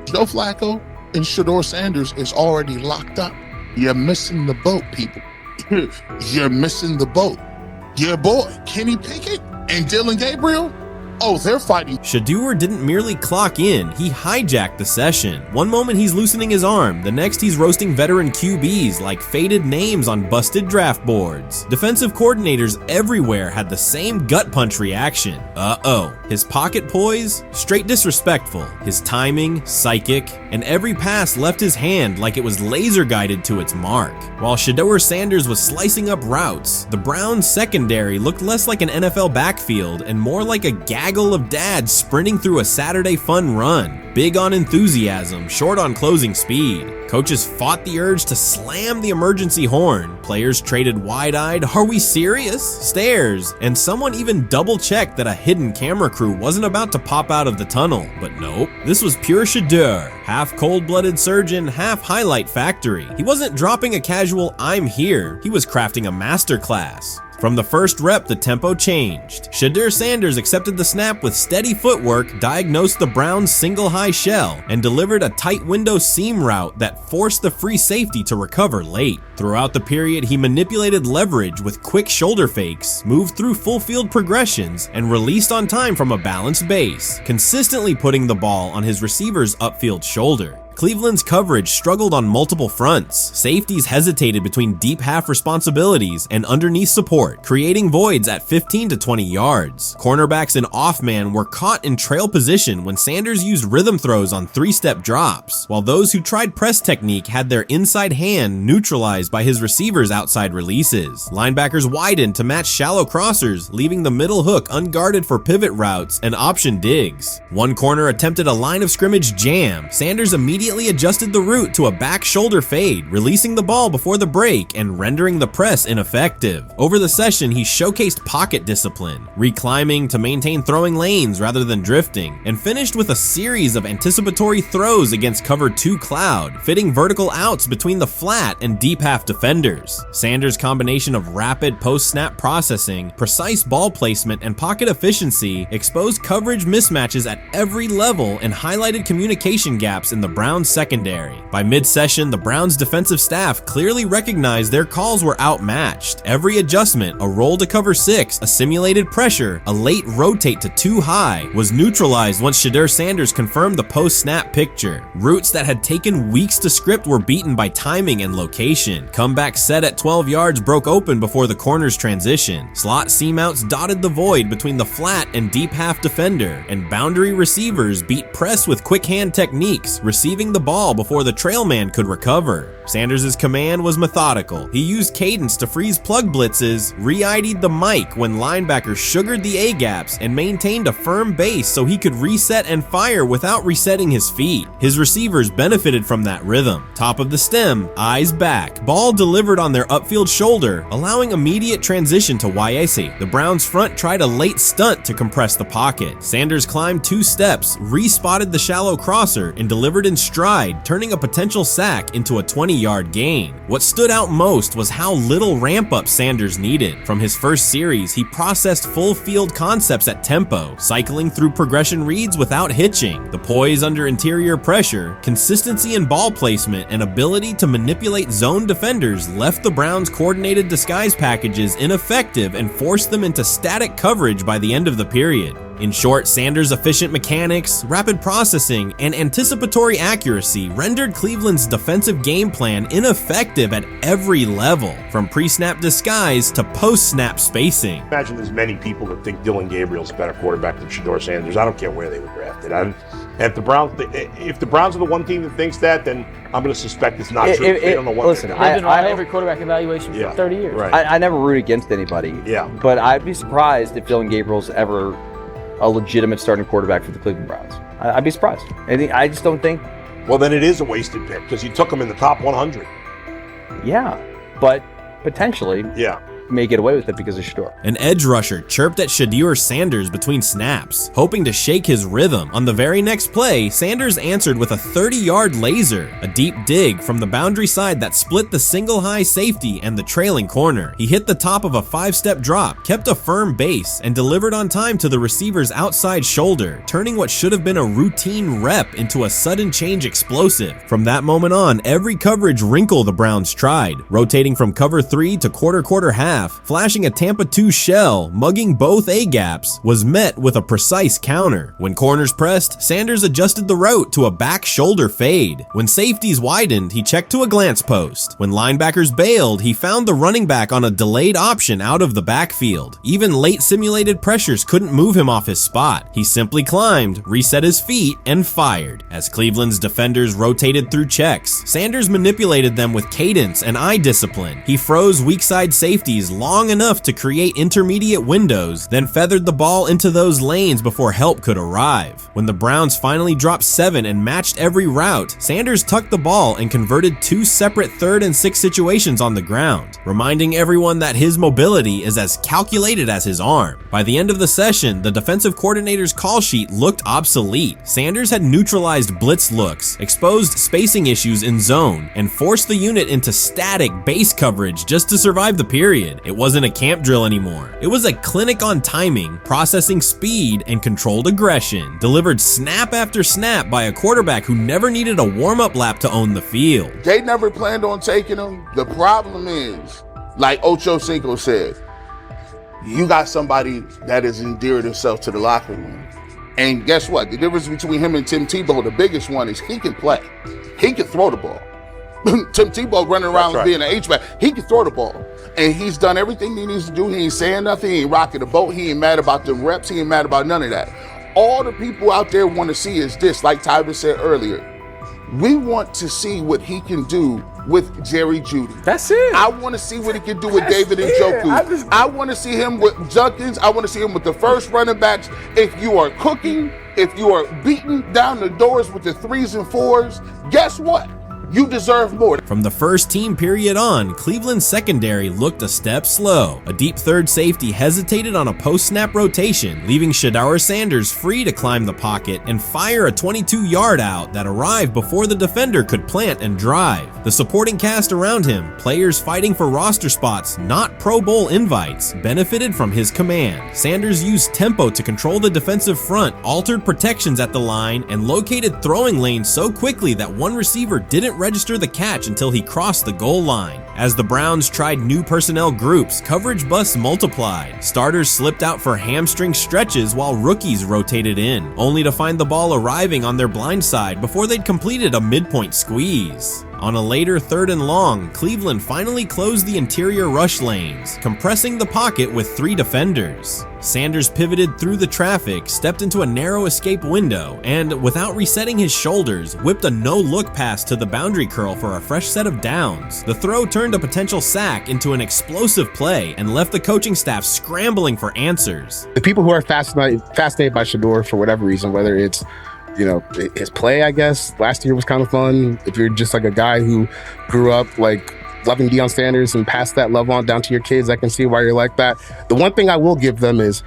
Joe Flacco and Shedeur Sanders is already locked up. You're missing the boat, people. You're missing the boat. Your boy, Kenny Pickett and Dylan Gabriel, oh, they're fighting. Shedeur didn't merely clock in, he hijacked the session. One moment he's loosening his arm, the next he's roasting veteran QBs like faded names on busted draft boards. Defensive coordinators everywhere had the same gut punch reaction. Uh-oh. His pocket poise? Straight disrespectful. His timing? Psychic. And every pass left his hand like it was laser guided to its mark. While Shedeur Sanders was slicing up routes, the Browns secondary looked less like an NFL backfield and more like a gag gaggle of dads sprinting through a Saturday fun run. Big on enthusiasm, short on closing speed. Coaches fought the urge to slam the emergency horn. Players traded wide-eyed, "Are we serious?" stares, and someone even double-checked that a hidden camera crew wasn't about to pop out of the tunnel. But nope, this was pure Shedeur, half cold-blooded surgeon, half highlight factory. He wasn't dropping a casual "I'm here," he was crafting a masterclass. From the first rep, the tempo changed. Shedeur Sanders accepted the snap with steady footwork, diagnosed the Browns' single high shell, and delivered a tight window seam route that forced the free safety to recover late. Throughout the period, he manipulated leverage with quick shoulder fakes, moved through full field progressions, and released on time from a balanced base, consistently putting the ball on his receiver's upfield shoulder. Cleveland's coverage struggled on multiple fronts. Safeties hesitated between deep half responsibilities and underneath support, creating voids at 15 to 20 yards. Cornerbacks and off-man were caught in trail position when Sanders used rhythm throws on three-step drops, while those who tried press technique had their inside hand neutralized by his receiver's outside releases. Linebackers widened to match shallow crossers, leaving the middle hook unguarded for pivot routes and option digs. One corner attempted a line of scrimmage jam. Sanders immediately adjusted the route to a back shoulder fade, releasing the ball before the break and rendering the press ineffective. Over the session, he showcased pocket discipline, reclimbing to maintain throwing lanes rather than drifting, and finished with a series of anticipatory throws against cover 2 cloud, fitting vertical outs between the flat and deep half defenders. Sanders' combination of rapid post-snap processing, precise ball placement, and pocket efficiency exposed coverage mismatches at every level and highlighted communication gaps in the Browns secondary. By mid-session, the Browns defensive staff clearly recognized their calls were outmatched. Every adjustment, a roll to cover 6, a simulated pressure, a late rotate to 2 high, was neutralized once Shedeur Sanders confirmed the post-snap picture. Routes that had taken weeks to script were beaten by timing and location. Comeback set at 12 yards broke open before the corner's transition. Slot seam outs dotted the void between the flat and deep half defender, and boundary receivers beat press with quick hand techniques, receiving the ball before the trail man could recover. Sanders' command was methodical. He used cadence to freeze plug blitzes, re-ID'd the mic when linebackers sugared the A-gaps, and maintained a firm base so he could reset and fire without resetting his feet. His receivers benefited from that rhythm. Top of the stem, eyes back, ball delivered on their upfield shoulder, allowing immediate transition to YAC. The Browns front tried a late stunt to compress the pocket. Sanders climbed 2 steps, re-spotted the shallow crosser, and delivered in stride, turning a potential sack into a 20-yard gain. What stood out most was how little ramp-up Sanders needed. From his first series, he processed full field concepts at tempo, cycling through progression reads without hitching. The poise under interior pressure, consistency in ball placement, and ability to manipulate zone defenders left the Browns' coordinated disguise packages ineffective and forced them into static coverage by the end of the period. In short, Sanders' efficient mechanics, rapid processing, and anticipatory accuracy rendered Cleveland's defensive game plan ineffective at every level, from pre-snap disguise to post-snap spacing. Imagine there's many people that think Dylan Gabriel's a better quarterback than Shedeur Sanders. I don't care where they were drafted. If the Browns are the one team that thinks that, then I'm going to suspect it's not true. They don't know what. Listen, I've been on every quarterback evaluation for 30 years. Right. I never root against anybody. Yeah. But I'd be surprised if Dylan Gabriel's ever a legitimate starting quarterback for the Cleveland Browns. I'd be surprised. I just don't think. Well, then it is a wasted pick because you took him in the top 100. Yeah, but potentially. Yeah. May get away with it because of Shedeur. An edge rusher chirped at Shedeur Sanders between snaps, hoping to shake his rhythm. On the very next play, Sanders answered with a 30-yard laser, a deep dig from the boundary side that split the single high safety and the trailing corner. He hit the top of a 5-step drop, kept a firm base, and delivered on time to the receiver's outside shoulder, turning what should have been a routine rep into a sudden change explosive. From that moment on, every coverage wrinkle the Browns tried, rotating from cover 3 to quarter half, flashing a Tampa 2 shell, mugging both A-gaps, was met with a precise counter. When corners pressed, Sanders adjusted the route to a back shoulder fade. When safeties widened, he checked to a glance post. When linebackers bailed, he found the running back on a delayed option out of the backfield. Even late simulated pressures couldn't move him off his spot. He simply climbed, reset his feet, and fired. As Cleveland's defenders rotated through checks, Sanders manipulated them with cadence and eye discipline. He froze weak side safeties plays long enough to create intermediate windows, then feathered the ball into those lanes before help could arrive. When the Browns finally dropped 7 and matched every route, Sanders tucked the ball and converted 2 separate 3rd and 6 situations on the ground, reminding everyone that his mobility is as calculated as his arm. By the end of the session, the defensive coordinator's call sheet looked obsolete. Sanders had neutralized blitz looks, exposed spacing issues in zone, and forced the unit into static base coverage just to survive the period. It wasn't a camp drill anymore. It was a clinic on timing, processing speed, and controlled aggression, delivered snap after snap by a quarterback who never needed a warm-up lap to own the field. They never planned on taking him. The problem is, like Ocho Cinco said, you got somebody that has endeared himself to the locker room. And guess what? The difference between him and Tim Tebow, the biggest one, is he can play. He can throw the ball. Tim Tebow running around being an H-back, he can throw the ball. And he's done everything he needs to do. He ain't saying nothing. He ain't rocking the boat. He ain't mad about the reps. He ain't mad about none of that. All the people out there want to see is this, like Tyler said earlier. We want to see what he can do with Jerry Jeudy. That's it. I want to see what he can do with David Njoku. I want to see him with Junkins. I want to see him with the first running backs. If you are cooking, if you are beating down the doors with the 3s and 4s, guess what? You deserve more. From the first team period on, Cleveland's secondary looked a step slow. A deep third safety hesitated on a post-snap rotation, leaving Shedeur Sanders free to climb the pocket and fire a 22-yard out that arrived before the defender could plant and drive. The supporting cast around him, players fighting for roster spots, not Pro Bowl invites, benefited from his command. Sanders used tempo to control the defensive front, altered protections at the line, and located throwing lanes so quickly that one receiver didn't register the catch until he crossed the goal line. As the Browns tried new personnel groups, coverage busts multiplied. Starters slipped out for hamstring stretches while rookies rotated in, only to find the ball arriving on their blind side before they'd completed a midpoint squeeze. On a later 3rd and long, Cleveland finally closed the interior rush lanes, compressing the pocket with 3 defenders. Sanders pivoted through the traffic, stepped into a narrow escape window, and, without resetting his shoulders, whipped a no-look pass to the boundary curl for a fresh set of downs. The throw turned a potential sack into an explosive play and left the coaching staff scrambling for answers. The people who are fascinated by Shedeur for whatever reason, whether it's his play, I guess, last year was kind of fun. If you're just like a guy who grew up like loving Deion Sanders and passed that love on down to your kids, I can see why you're like that. The one thing I will give them is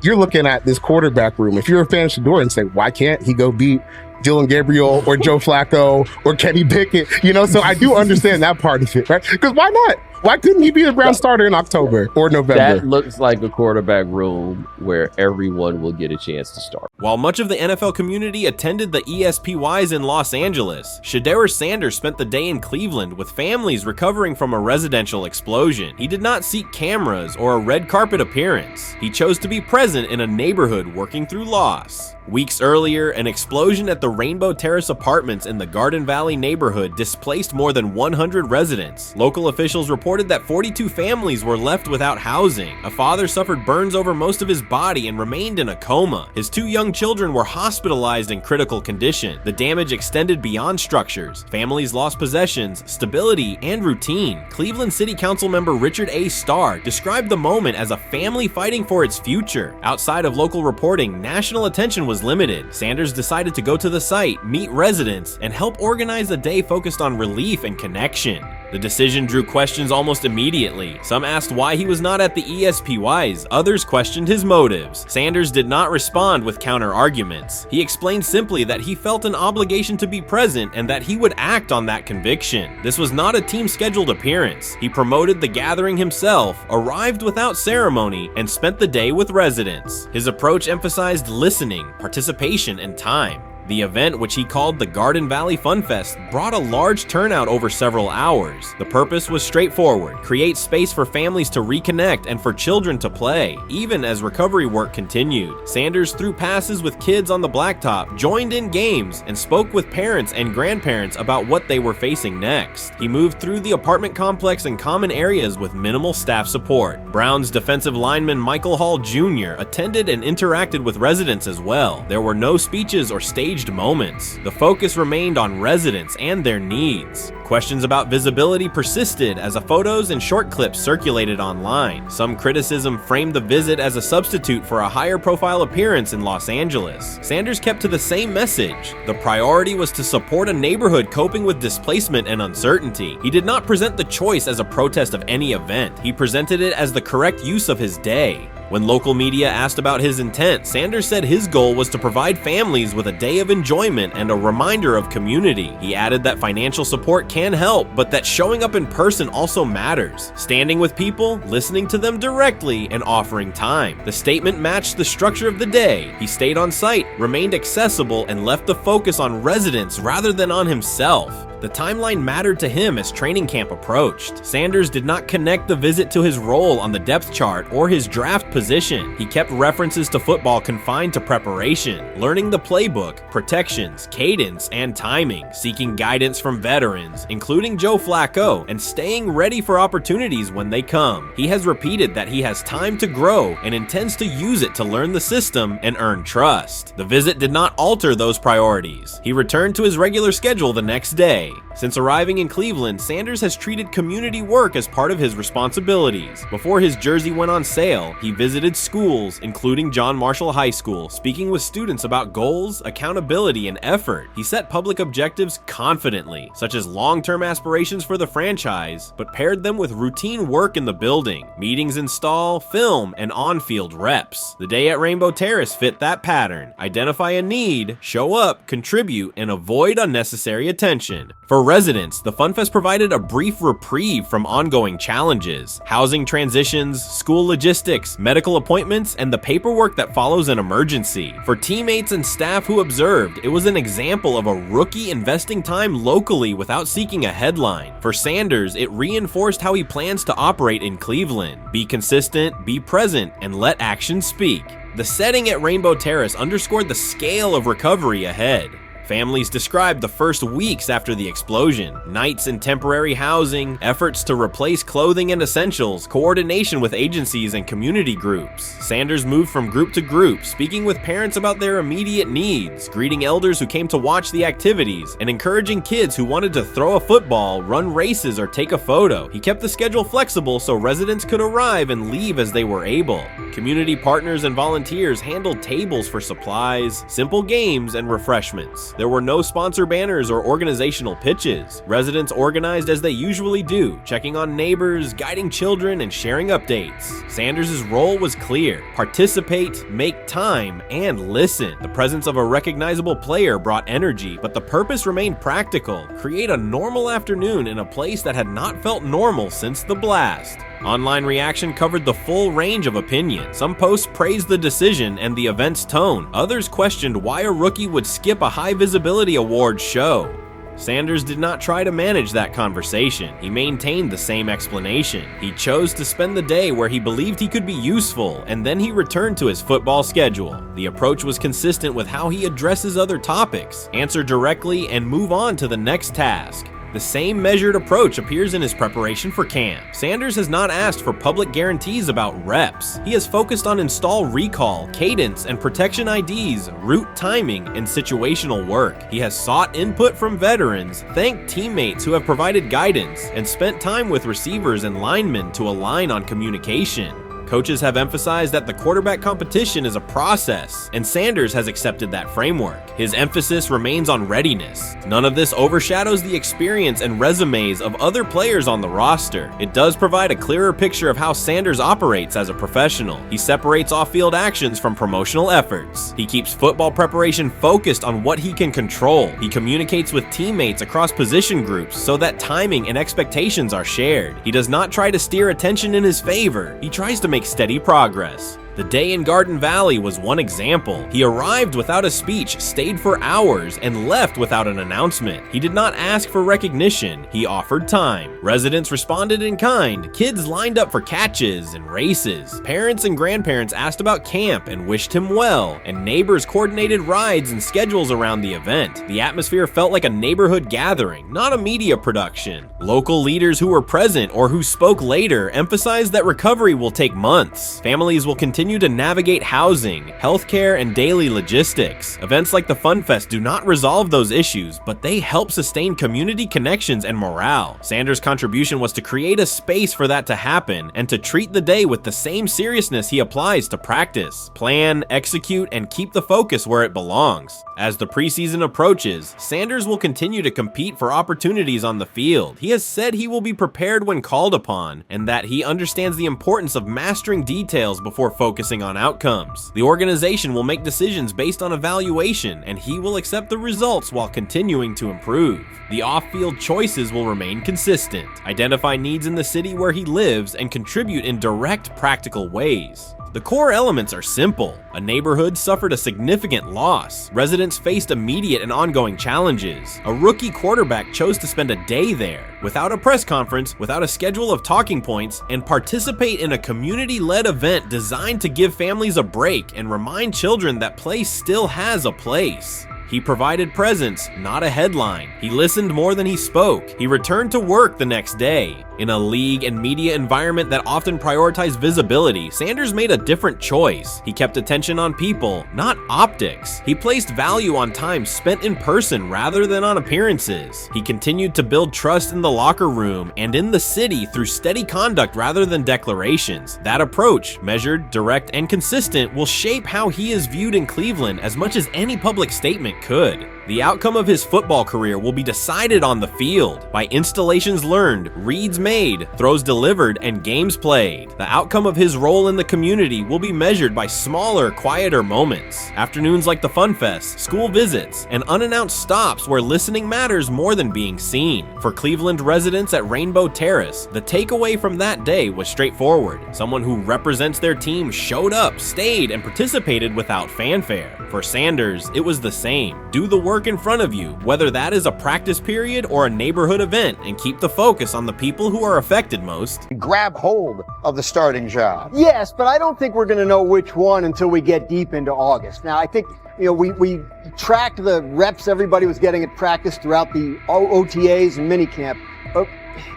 you're looking at this quarterback room. If you're a fan of Shedeur and say, why can't he go beat Dylan Gabriel or Joe Flacco or Kenny Pickett? So I do understand that part of it, right? Because why not? Why couldn't he be a Brown starter in October or November? That looks like a quarterback room where everyone will get a chance to start. While much of the NFL community attended the ESPYs in Los Angeles, Shedeur Sanders spent the day in Cleveland with families recovering from a residential explosion. He did not seek cameras or a red carpet appearance. He chose to be present in a neighborhood working through loss. Weeks earlier, an explosion at the Rainbow Terrace Apartments in the Garden Valley neighborhood displaced more than 100 residents. Local officials reported that 42 families were left without housing. A father suffered burns over most of his body and remained in a coma. His 2 young children were hospitalized in critical condition. The damage extended beyond structures. Families lost possessions, stability, and routine. Cleveland City Council member Richard A. Starr described the moment as a family fighting for its future. Outside of local reporting, national attention was limited. Sanders decided to go to the site, meet residents, and help organize a day focused on relief and connection. The decision drew questions almost immediately. Some asked why he was not at the ESPYs, others questioned his motives. Sanders did not respond with counter-arguments. He explained simply that he felt an obligation to be present and that he would act on that conviction. This was not a team-scheduled appearance. He promoted the gathering himself, arrived without ceremony, and spent the day with residents. His approach emphasized listening, participation, and time. The event, which he called the Garden Valley Fun Fest, brought a large turnout over several hours. The purpose was straightforward: create space for families to reconnect and for children to play, even as recovery work continued. Sanders threw passes with kids on the blacktop, joined in games, and spoke with parents and grandparents about what they were facing next. He moved through the apartment complex and common areas with minimal staff support. Browns defensive lineman Michael Hall Jr. attended and interacted with residents as well. There were no speeches or stage staged moments. The focus remained on residents and their needs. Questions about visibility persisted as photos and short clips circulated online. Some criticism framed the visit as a substitute for a higher profile appearance in Los Angeles. Sanders kept to the same message. The priority was to support a neighborhood coping with displacement and uncertainty. He did not present the choice as a protest of any event. He presented it as the correct use of his day. When local media asked about his intent, Sanders said his goal was to provide families with a day of enjoyment and a reminder of community. He added that financial support can help, but that showing up in person also matters. Standing with people, listening to them directly, and offering time. The statement matched the structure of the day. He stayed on site, remained accessible, and left the focus on residents rather than on himself. The timeline mattered to him as training camp approached. Sanders did not connect the visit to his role on the depth chart or his draft position. He kept references to football confined to preparation, learning the playbook, protections, cadence, and timing, seeking guidance from veterans, including Joe Flacco, and staying ready for opportunities when they come. He has repeated that he has time to grow and intends to use it to learn the system and earn trust. The visit did not alter those priorities. He returned to his regular schedule the next day. Since arriving in Cleveland, Sanders has treated community work as part of his responsibilities. Before his jersey went on sale, he visited schools, including John Marshall High School, speaking with students about goals, accountability, and effort. He set public objectives confidently, such as long-term aspirations for the franchise, but paired them with routine work in the building, meetings in stall, film, and on-field reps. The day at Rainbow Terrace fit that pattern. Identify a need, show up, contribute, and avoid unnecessary attention. For residents, the Fun Fest provided a brief reprieve from ongoing challenges: housing transitions, school logistics, medical appointments, and the paperwork that follows an emergency. For teammates and staff who observed, it was an example of a rookie investing time locally without seeking a headline. For Sanders, it reinforced how he plans to operate in Cleveland: be consistent, be present, and let action speak. The setting at Rainbow Terrace underscored the scale of recovery ahead. Families described the first weeks after the explosion: nights in temporary housing, efforts to replace clothing and essentials, coordination with agencies and community groups. Sanders moved from group to group, speaking with parents about their immediate needs, greeting elders who came to watch the activities, and encouraging kids who wanted to throw a football, run races, or take a photo. He kept the schedule flexible so residents could arrive and leave as they were able. Community partners and volunteers handled tables for supplies, simple games, and refreshments. There were no sponsor banners or organizational pitches. Residents organized as they usually do, checking on neighbors, guiding children, and sharing updates. Sanders' role was clear: participate, make time, and listen. The presence of a recognizable player brought energy, but the purpose remained practical: create a normal afternoon in a place that had not felt normal since the blast. Online reaction covered the full range of opinion. Some posts praised the decision and the event's tone. Others questioned why a rookie would skip a high visibility awards show. Sanders did not try to manage that conversation. He maintained the same explanation. He chose to spend the day where he believed he could be useful, and then he returned to his football schedule. The approach was consistent with how he addresses other topics: answer directly and move on to the next task. The same measured approach appears in his preparation for camp. Sanders has not asked for public guarantees about reps. He has focused on install recall, cadence, and protection IDs, route timing, and situational work. He has sought input from veterans, thanked teammates who have provided guidance, and spent time with receivers and linemen to align on communication. Coaches have emphasized that the quarterback competition is a process, and Sanders has accepted that framework. His emphasis remains on readiness. None of this overshadows the experience and resumes of other players on the roster. It does provide a clearer picture of how Sanders operates as a professional. He separates off-field actions from promotional efforts. He keeps football preparation focused on what he can control. He communicates with teammates across position groups so that timing and expectations are shared. He does not try to steer attention in his favor. He tries to make steady progress. The day in Garden Valley was one example. He arrived without a speech, stayed for hours, and left without an announcement. He did not ask for recognition. He offered time. Residents responded in kind. Kids lined up for catches and races. Parents and grandparents asked about camp and wished him well, and neighbors coordinated rides and schedules around the event. The atmosphere felt like a neighborhood gathering, not a media production. Local leaders who were present or who spoke later emphasized that recovery will take months. Families will continue continue to navigate housing, healthcare, and daily logistics. Events like the Fun Fest do not resolve those issues, but they help sustain community connections and morale. Sanders' contribution was to create a space for that to happen and to treat the day with the same seriousness he applies to practice, plan, execute, and keep the focus where it belongs. As the preseason approaches, Sanders will continue to compete for opportunities on the field. He has said he will be prepared when called upon, and that he understands the importance of mastering details before focusing on outcomes. The organization will make decisions based on evaluation, and he will accept the results while continuing to improve. The off-field choices will remain consistent, identify needs in the city where he lives, and contribute in direct, practical ways. The core elements are simple. A neighborhood suffered a significant loss. Residents faced immediate and ongoing challenges. A rookie quarterback chose to spend a day there, without a press conference, without a schedule of talking points, and participate in a community-led event designed to give families a break and remind children that play still has a place. He provided presence, not a headline. He listened more than he spoke. He returned to work the next day. In a league and media environment that often prioritize visibility, Sanders made a different choice. He kept attention on people, not optics. He placed value on time spent in person rather than on appearances. He continued to build trust in the locker room and in the city through steady conduct rather than declarations. That approach, measured, direct, and consistent, will shape how he is viewed in Cleveland as much as any public statement could. The outcome of his football career will be decided on the field by installations learned, reads made, throws delivered, and games played. The outcome of his role in the community will be measured by smaller, quieter moments. Afternoons like the Fun Fest, school visits, and unannounced stops where listening matters more than being seen. For Cleveland residents at Rainbow Terrace, the takeaway from that day was straightforward. Someone who represents their team showed up, stayed, and participated without fanfare. For Sanders, it was the same. Do the work in front of you, whether that is a practice period or a neighborhood event, and keep the focus on the people who are affected most. Grab hold of the starting job. Yes, but I don't think we're going to know which one until we get deep into August. Now, I think, we tracked the reps everybody was getting at practice throughout the OTAs and minicamp. But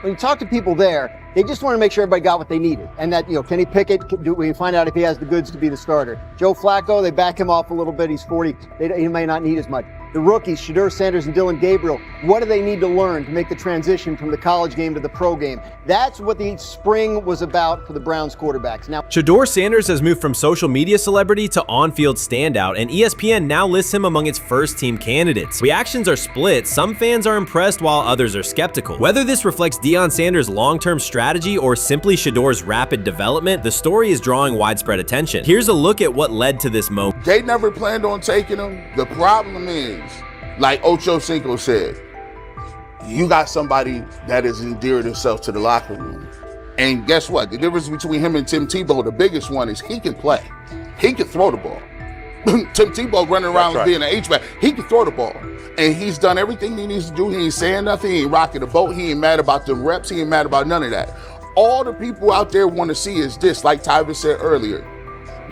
when you talk to people there, they just want to make sure everybody got what they needed. And that, Kenny Pickett, we find out if he has the goods to be the starter. Joe Flacco, they back him off a little bit. He's 40. He may not need as much. The rookies, Shedeur, Sanders, and Dillon Gabriel, what do they need to learn to make the transition from the college game to the pro game? That's what the spring was about for the Browns quarterbacks. Now, Shedeur Sanders has moved from social media celebrity to on-field standout, and ESPN now lists him among its first-team candidates. Reactions are split. Some fans are impressed while others are skeptical. Whether this reflects Deion Sanders' long-term strategy or simply Shedeur's rapid development, the story is drawing widespread attention. Here's a look at what led to this moment. They never planned on taking him. The problem is, like Ocho Cinco said, you got somebody that has endeared himself to the locker room. And guess what? The difference between him and Tim Tebow, the biggest one, is he can play. He can throw the ball. Tim Tebow running around being an H-back. He can throw the ball. And he's done everything he needs to do. He ain't saying nothing. He ain't rocking the boat. He ain't mad about the reps. He ain't mad about none of that. All the people out there want to see is this, like Tyvis said earlier.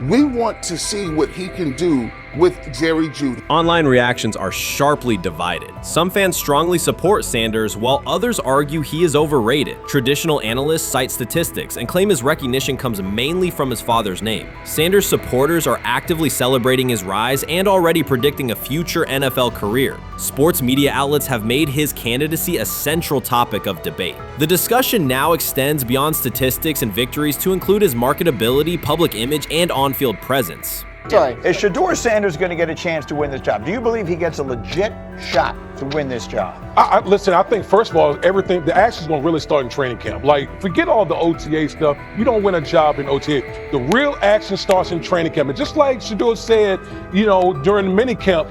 We want to see what he can do with Jerry Jeudy. Online reactions are sharply divided. Some fans strongly support Sanders, while others argue he is overrated. Traditional analysts cite statistics and claim his recognition comes mainly from his father's name. Sanders supporters are actively celebrating his rise and already predicting a future NFL career. Sports media outlets have made his candidacy a central topic of debate. The discussion now extends beyond statistics and victories to include his marketability, public image, and on-field presence. Sorry, is Shedeur Sanders going to get a chance to win this job? Do you believe he gets a legit shot to win this job? Listen, I think, first of all, the action's going to really start in training camp. Like, forget all the OTA stuff. You don't win a job in OTA. The real action starts in training camp. And just like Shedeur said, during the mini camp,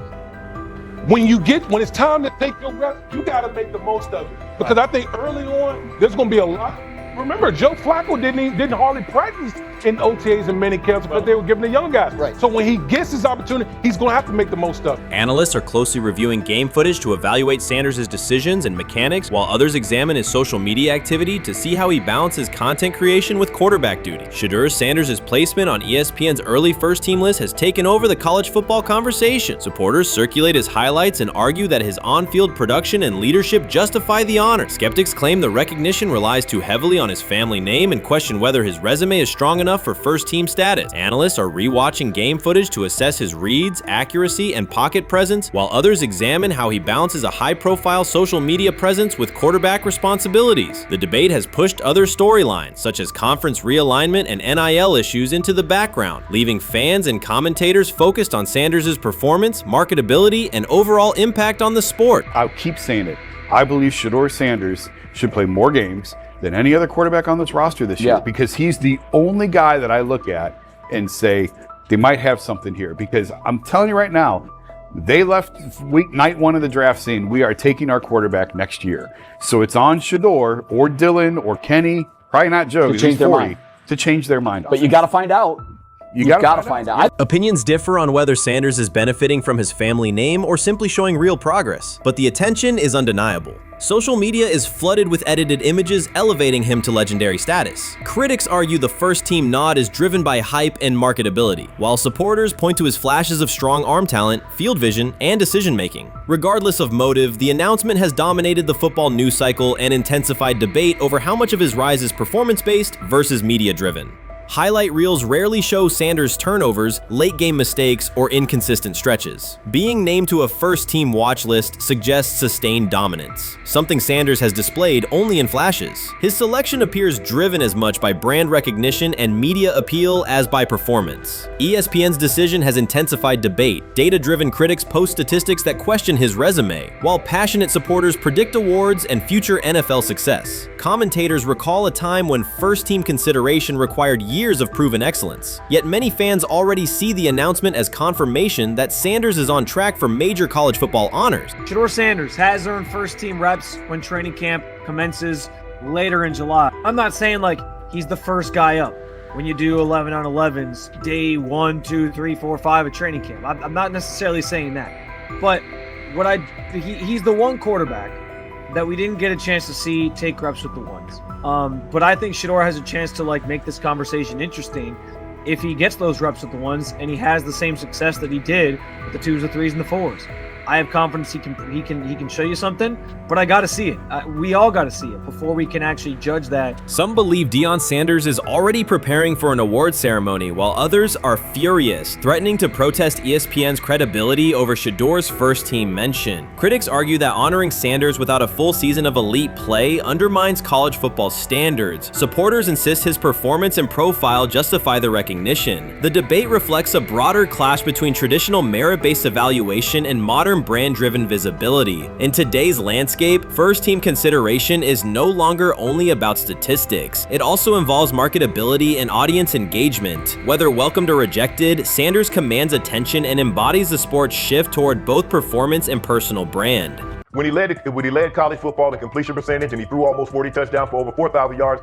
when it's time to take your reps, you got to make the most of it. Because I think early on, there's going to be a lot. Remember, Joe Flacco didn't hardly practice in OTAs and mini camps because they were giving the young guys. Right. So when he gets his opportunity, he's going to have to make the most of it. Analysts are closely reviewing game footage to evaluate Sanders' decisions and mechanics, while others examine his social media activity to see how he balances content creation with quarterback duty. Shedeur Sanders' placement on ESPN's early first-team list has taken over the college football conversation. Supporters circulate his highlights and argue that his on-field production and leadership justify the honor. Skeptics claim the recognition relies too heavily on his family name and question whether his resume is strong enough enough for first-team status. Analysts are rewatching game footage to assess his reads, accuracy, and pocket presence, while others examine how he balances a high-profile social media presence with quarterback responsibilities. The debate has pushed other storylines, such as conference realignment and NIL issues, into the background, leaving fans and commentators focused on Sanders' performance, marketability, and overall impact on the sport. I'll keep saying it. I believe Shedeur Sanders should play more games than any other quarterback on this roster this year, because he's the only guy that I look at and say they might have something here. Because I'm telling you right now, they left night one of the draft saying we are taking our quarterback next year. So it's on Shedeur or Dylan or Kenny, probably not Joe, to change their mind. To change their mind. But you got to find out. You gotta find out. Opinions differ on whether Sanders is benefiting from his family name or simply showing real progress, but the attention is undeniable. Social media is flooded with edited images elevating him to legendary status. Critics argue the first-team nod is driven by hype and marketability, while supporters point to his flashes of strong arm talent, field vision, and decision-making. Regardless of motive, the announcement has dominated the football news cycle and intensified debate over how much of his rise is performance-based versus media-driven. Highlight reels rarely show Sanders' turnovers, late-game mistakes, or inconsistent stretches. Being named to a first-team watch list suggests sustained dominance, something Sanders has displayed only in flashes. His selection appears driven as much by brand recognition and media appeal as by performance. ESPN's decision has intensified debate. Data-driven critics post statistics that question his resume, while passionate supporters predict awards and future NFL success. Commentators recall a time when first-team consideration required years of proven excellence. Yet many fans already see the announcement as confirmation that Sanders is on track for major college football honors. Shedeur Sanders has earned first-team reps when training camp commences later in July. I'm not saying like he's the first guy up when you do 11 on 11s day 1, 2, 3, 4, 5 at training camp. I'm not necessarily saying that, but he's the one quarterback that we didn't get a chance to see take reps with the ones. But I think Shedeur has a chance to like make this conversation interesting if he gets those reps with the ones and he has the same success that he did with the 2s, the 3s, and the 4s. I have confidence he can show you something, but I got to see it. We all got to see it before we can actually judge that. Some believe Deion Sanders is already preparing for an award ceremony, while others are furious, threatening to protest ESPN's credibility over Shedeur's first-team mention. Critics argue that honoring Sanders without a full season of elite play undermines college football standards. Supporters insist his performance and profile justify the recognition. The debate reflects a broader clash between traditional merit-based evaluation and modern brand-driven visibility. In today's landscape, first-team consideration is no longer only about statistics. It also involves marketability and audience engagement. Whether welcomed or rejected, Sanders commands attention and embodies the sport's shift toward both performance and personal brand. When he led college football in completion percentage and he threw almost 40 touchdowns for over 4,000 yards,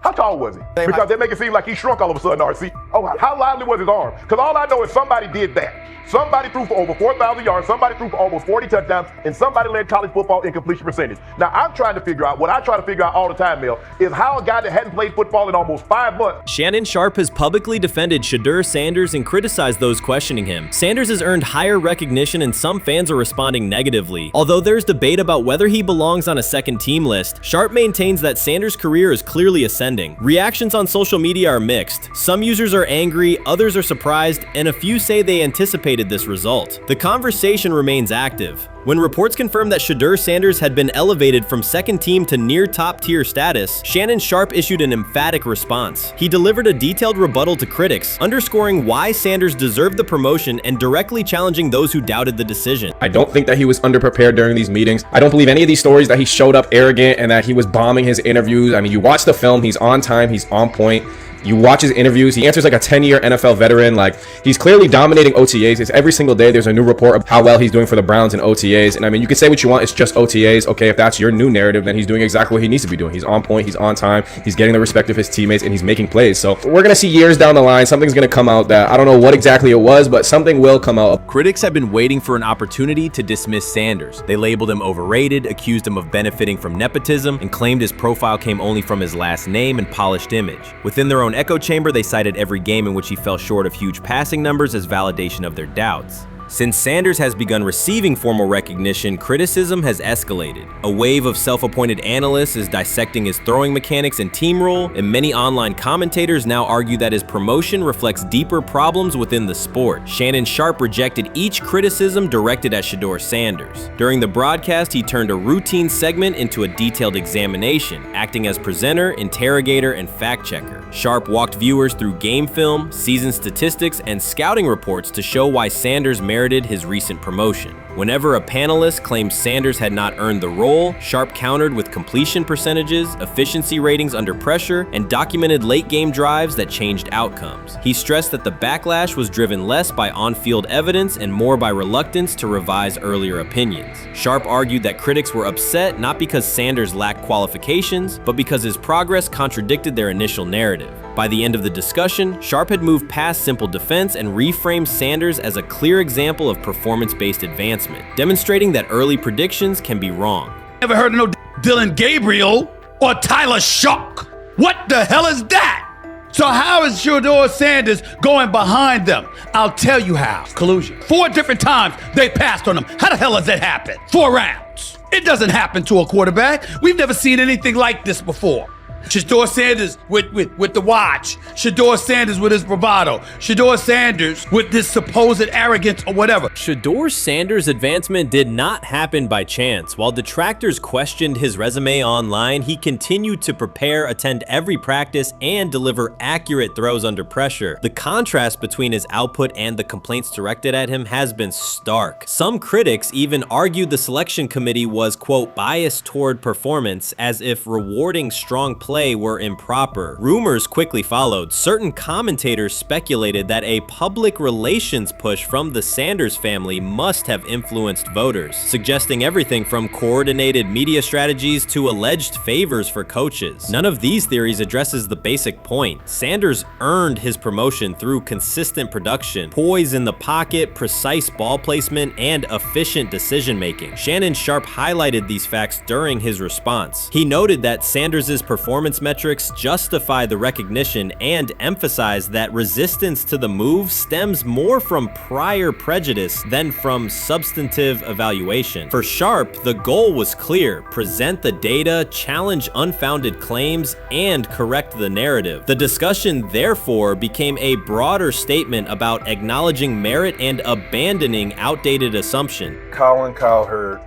how tall was he? Because they make it seem like he shrunk all of a sudden, RC. Oh, how lively was his arm? Because all I know is somebody did that. Somebody threw for over 4,000 yards, somebody threw for almost 40 touchdowns, and somebody led college football in completion percentage. Now, I'm trying to figure out, what I try to figure out all the time, Mel, is how a guy that hadn't played football in almost 5 months. Shannon Sharpe has publicly defended Shedeur Sanders and criticized those questioning him. Sanders has earned higher recognition and some fans are responding negatively. Although there's debate about whether he belongs on a second-team list, Sharpe maintains that Sanders' career is clearly ascending. Reactions on social media are mixed. Some users are angry, others are surprised, and a few say they anticipated this result. The conversation remains active. When reports confirmed that Shedeur Sanders had been elevated from second team to near top-tier status, Shannon Sharpe issued an emphatic response. He delivered a detailed rebuttal to critics, underscoring why Sanders deserved the promotion and directly challenging those who doubted the decision. I don't think that he was underprepared during these meetings. I don't believe any of these stories that he showed up arrogant and that he was bombing his interviews. I mean, you watch the film, he's on time, he's on point. You watch his interviews, he answers like a 10-year NFL veteran. Like, he's clearly dominating OTAs. It's every single day there's a new report of how well he's doing for the Browns in OTAs. And I mean, you can say what you want, it's just OTAs. Okay, if that's your new narrative, then he's doing exactly what he needs to be doing. He's on point, he's on time, he's getting the respect of his teammates, and he's making plays. So we're gonna see years down the line, something's gonna come out that I don't know what exactly it was, but something will come out. Critics have been waiting for an opportunity to dismiss Sanders. They labeled him overrated, accused him of benefiting from nepotism, and claimed his profile came only from his last name and polished image. Within their own echo chamber, they cited every game in which he fell short of huge passing numbers as validation of their doubts. Since Sanders has begun receiving formal recognition, criticism has escalated. A wave of self-appointed analysts is dissecting his throwing mechanics and team role, and many online commentators now argue that his promotion reflects deeper problems within the sport. Shannon Sharpe rejected each criticism directed at Shedeur Sanders. During the broadcast, he turned a routine segment into a detailed examination, acting as presenter, interrogator, and fact-checker. Sharpe walked viewers through game film, season statistics, and scouting reports to show why Sanders merited his recent promotion. Whenever a panelist claimed Sanders had not earned the role, Sharpe countered with completion percentages, efficiency ratings under pressure, and documented late-game drives that changed outcomes. He stressed that the backlash was driven less by on-field evidence and more by reluctance to revise earlier opinions. Sharpe argued that critics were upset not because Sanders lacked qualifications, but because his progress contradicted their initial narrative. By the end of the discussion, Sharpe had moved past simple defense and reframed Sanders as a clear example of performance-based advancement, demonstrating that early predictions can be wrong. Never heard of no Dylan Gabriel or Tyler Shock. What the hell is that? So how is Shedeur Sanders going behind them? I'll tell you how. Collusion. 4 different times they passed on him. How the hell does that happen? 4 rounds. It doesn't happen to a quarterback. We've never seen anything like this before. Shedeur Sanders with the watch. Shedeur Sanders with his bravado. Shedeur Sanders with this supposed arrogance or whatever. Shedeur Sanders' advancement did not happen by chance. While detractors questioned his resume online, he continued to prepare, attend every practice, and deliver accurate throws under pressure. The contrast between his output and the complaints directed at him has been stark. Some critics even argued the selection committee was, quote, biased toward performance, as if rewarding strong play were improper. Rumors quickly followed. Certain commentators speculated that a public relations push from the Sanders family must have influenced voters, suggesting everything from coordinated media strategies to alleged favors for coaches. None of these theories addresses the basic point. Sanders earned his promotion through consistent production, poise in the pocket, precise ball placement, and efficient decision-making. Shannon Sharpe highlighted these facts during his response. He noted that Sanders' performance metrics justify the recognition and emphasize that resistance to the move stems more from prior prejudice than from substantive evaluation. For Sharpe, the goal was clear: present the data, challenge unfounded claims, and correct the narrative. The discussion therefore became a broader statement about acknowledging merit and abandoning outdated assumption. Colin Cowherd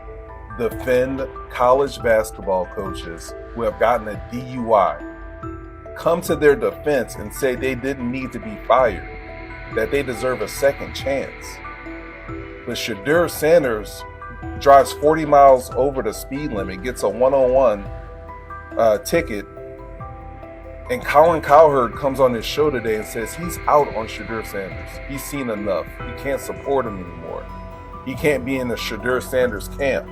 defend college basketball coaches who have gotten a DUI, come to their defense and say they didn't need to be fired, that they deserve a second chance. But Shedeur Sanders drives 40 miles over the speed limit, gets a one-on-one ticket, and Colin Cowherd comes on his show today and says he's out on Shedeur Sanders. He's seen enough. He can't support him anymore. He can't be in the Shedeur Sanders camp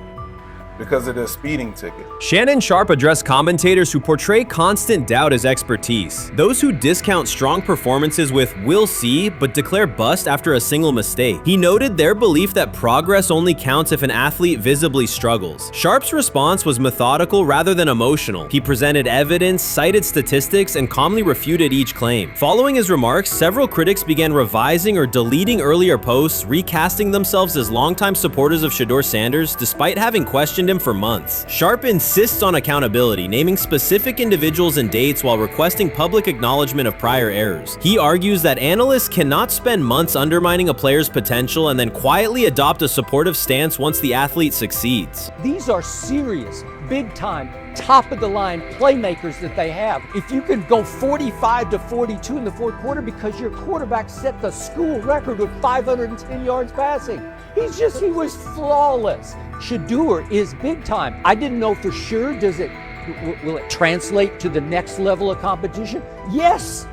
because of this speeding ticket. Shannon Sharpe addressed commentators who portray constant doubt as expertise. Those who discount strong performances with "we'll see" but declare bust after a single mistake. He noted their belief that progress only counts if an athlete visibly struggles. Sharpe's response was methodical rather than emotional. He presented evidence, cited statistics, and calmly refuted each claim. Following his remarks, several critics began revising or deleting earlier posts, recasting themselves as longtime supporters of Shedeur Sanders despite having questioned him for months. Sharpe insists on accountability, naming specific individuals and dates while requesting public acknowledgement of prior errors. He argues that analysts cannot spend months undermining a player's potential and then quietly adopt a supportive stance once the athlete succeeds. These are serious, big-time, top-of-the-line playmakers that they have. If you can go 45-42 in the fourth quarter because your quarterback set the school record with 510 yards passing. He was flawless. Shedeur is big time. I didn't know for sure, will it translate to the next level of competition? Yes,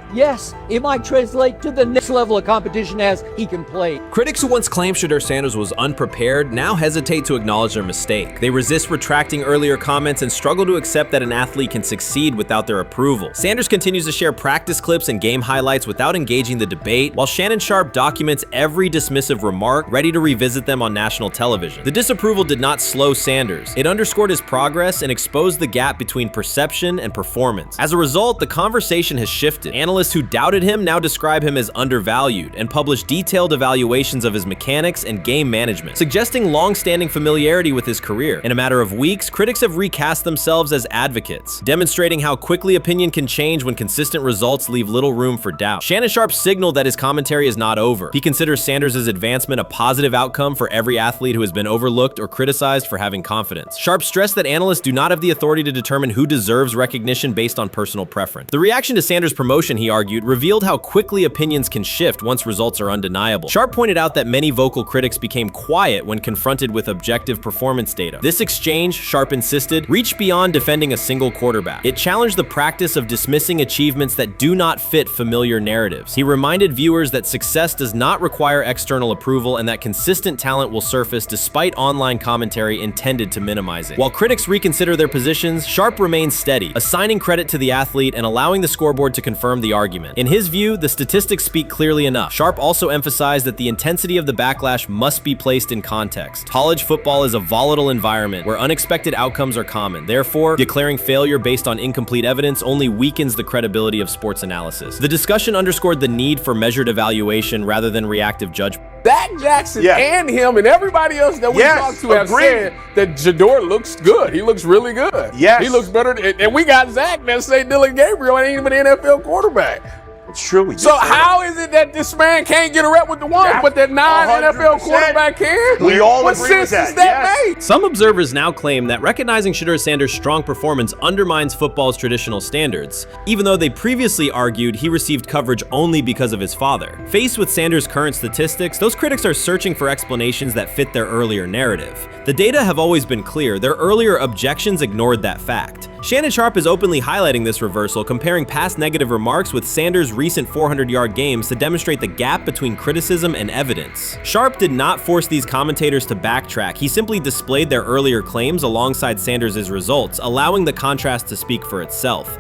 it might translate to the next level of competition as he can play. Critics who once claimed Shedeur Sanders was unprepared now hesitate to acknowledge their mistake. They resist retracting earlier comments and struggle to accept that an athlete can succeed without their approval. Sanders continues to share practice clips and game highlights without engaging the debate, while Shannon Sharpe documents every dismissive remark, ready to revisit them on national television. The disapproval did not slow Sanders. It underscored his progress and exposed the gap between perception and performance. As a result, the conversation has shifted. Analysts Analysts who doubted him now describe him as undervalued and publish detailed evaluations of his mechanics and game management, suggesting long-standing familiarity with his career. In a matter of weeks, critics have recast themselves as advocates, demonstrating how quickly opinion can change when consistent results leave little room for doubt. Shannon Sharpe signaled that his commentary is not over. He considers Sanders' advancement a positive outcome for every athlete who has been overlooked or criticized for having confidence. Sharpe stressed that analysts do not have the authority to determine who deserves recognition based on personal preference. The reaction to Sanders' promotion, he argued, revealed how quickly opinions can shift once results are undeniable. Sharpe pointed out that many vocal critics became quiet when confronted with objective performance data. This exchange, Sharpe insisted, reached beyond defending a single quarterback. It challenged the practice of dismissing achievements that do not fit familiar narratives. He reminded viewers that success does not require external approval and that consistent talent will surface despite online commentary intended to minimize it. While critics reconsider their positions, Sharpe remains steady, assigning credit to the athlete and allowing the scoreboard to confirm the argument. In his view, the statistics speak clearly enough. Sharpe also emphasized that the intensity of the backlash must be placed in context. College football is a volatile environment where unexpected outcomes are common. Therefore, declaring failure based on incomplete evidence only weakens the credibility of sports analysis. The discussion underscored the need for measured evaluation rather than reactive judgment. Dak Jackson and him and everybody else that we talked to have said that Shedeur looks good. He looks really good. He looks better. And we got Zach that say Dylan Gabriel ain't even an NFL quarterback. It's true. So how is it that this man can't get a rep with the ones, but that non-NFL quarterback can? We all what agree with sense does that. that make? Some observers now claim that recognizing Shedeur Sanders' strong performance undermines football's traditional standards, even though they previously argued he received coverage only because of his father. Faced with Sanders' current statistics, those critics are searching for explanations that fit their earlier narrative. The data have always been clear. Their earlier objections ignored that fact. Shannon Sharpe is openly highlighting this reversal, comparing past negative remarks with Sanders' recent 400-yard games to demonstrate the gap between criticism and evidence. Sharpe did not force these commentators to backtrack. He simply displayed their earlier claims alongside Sanders' results, allowing the contrast to speak for itself.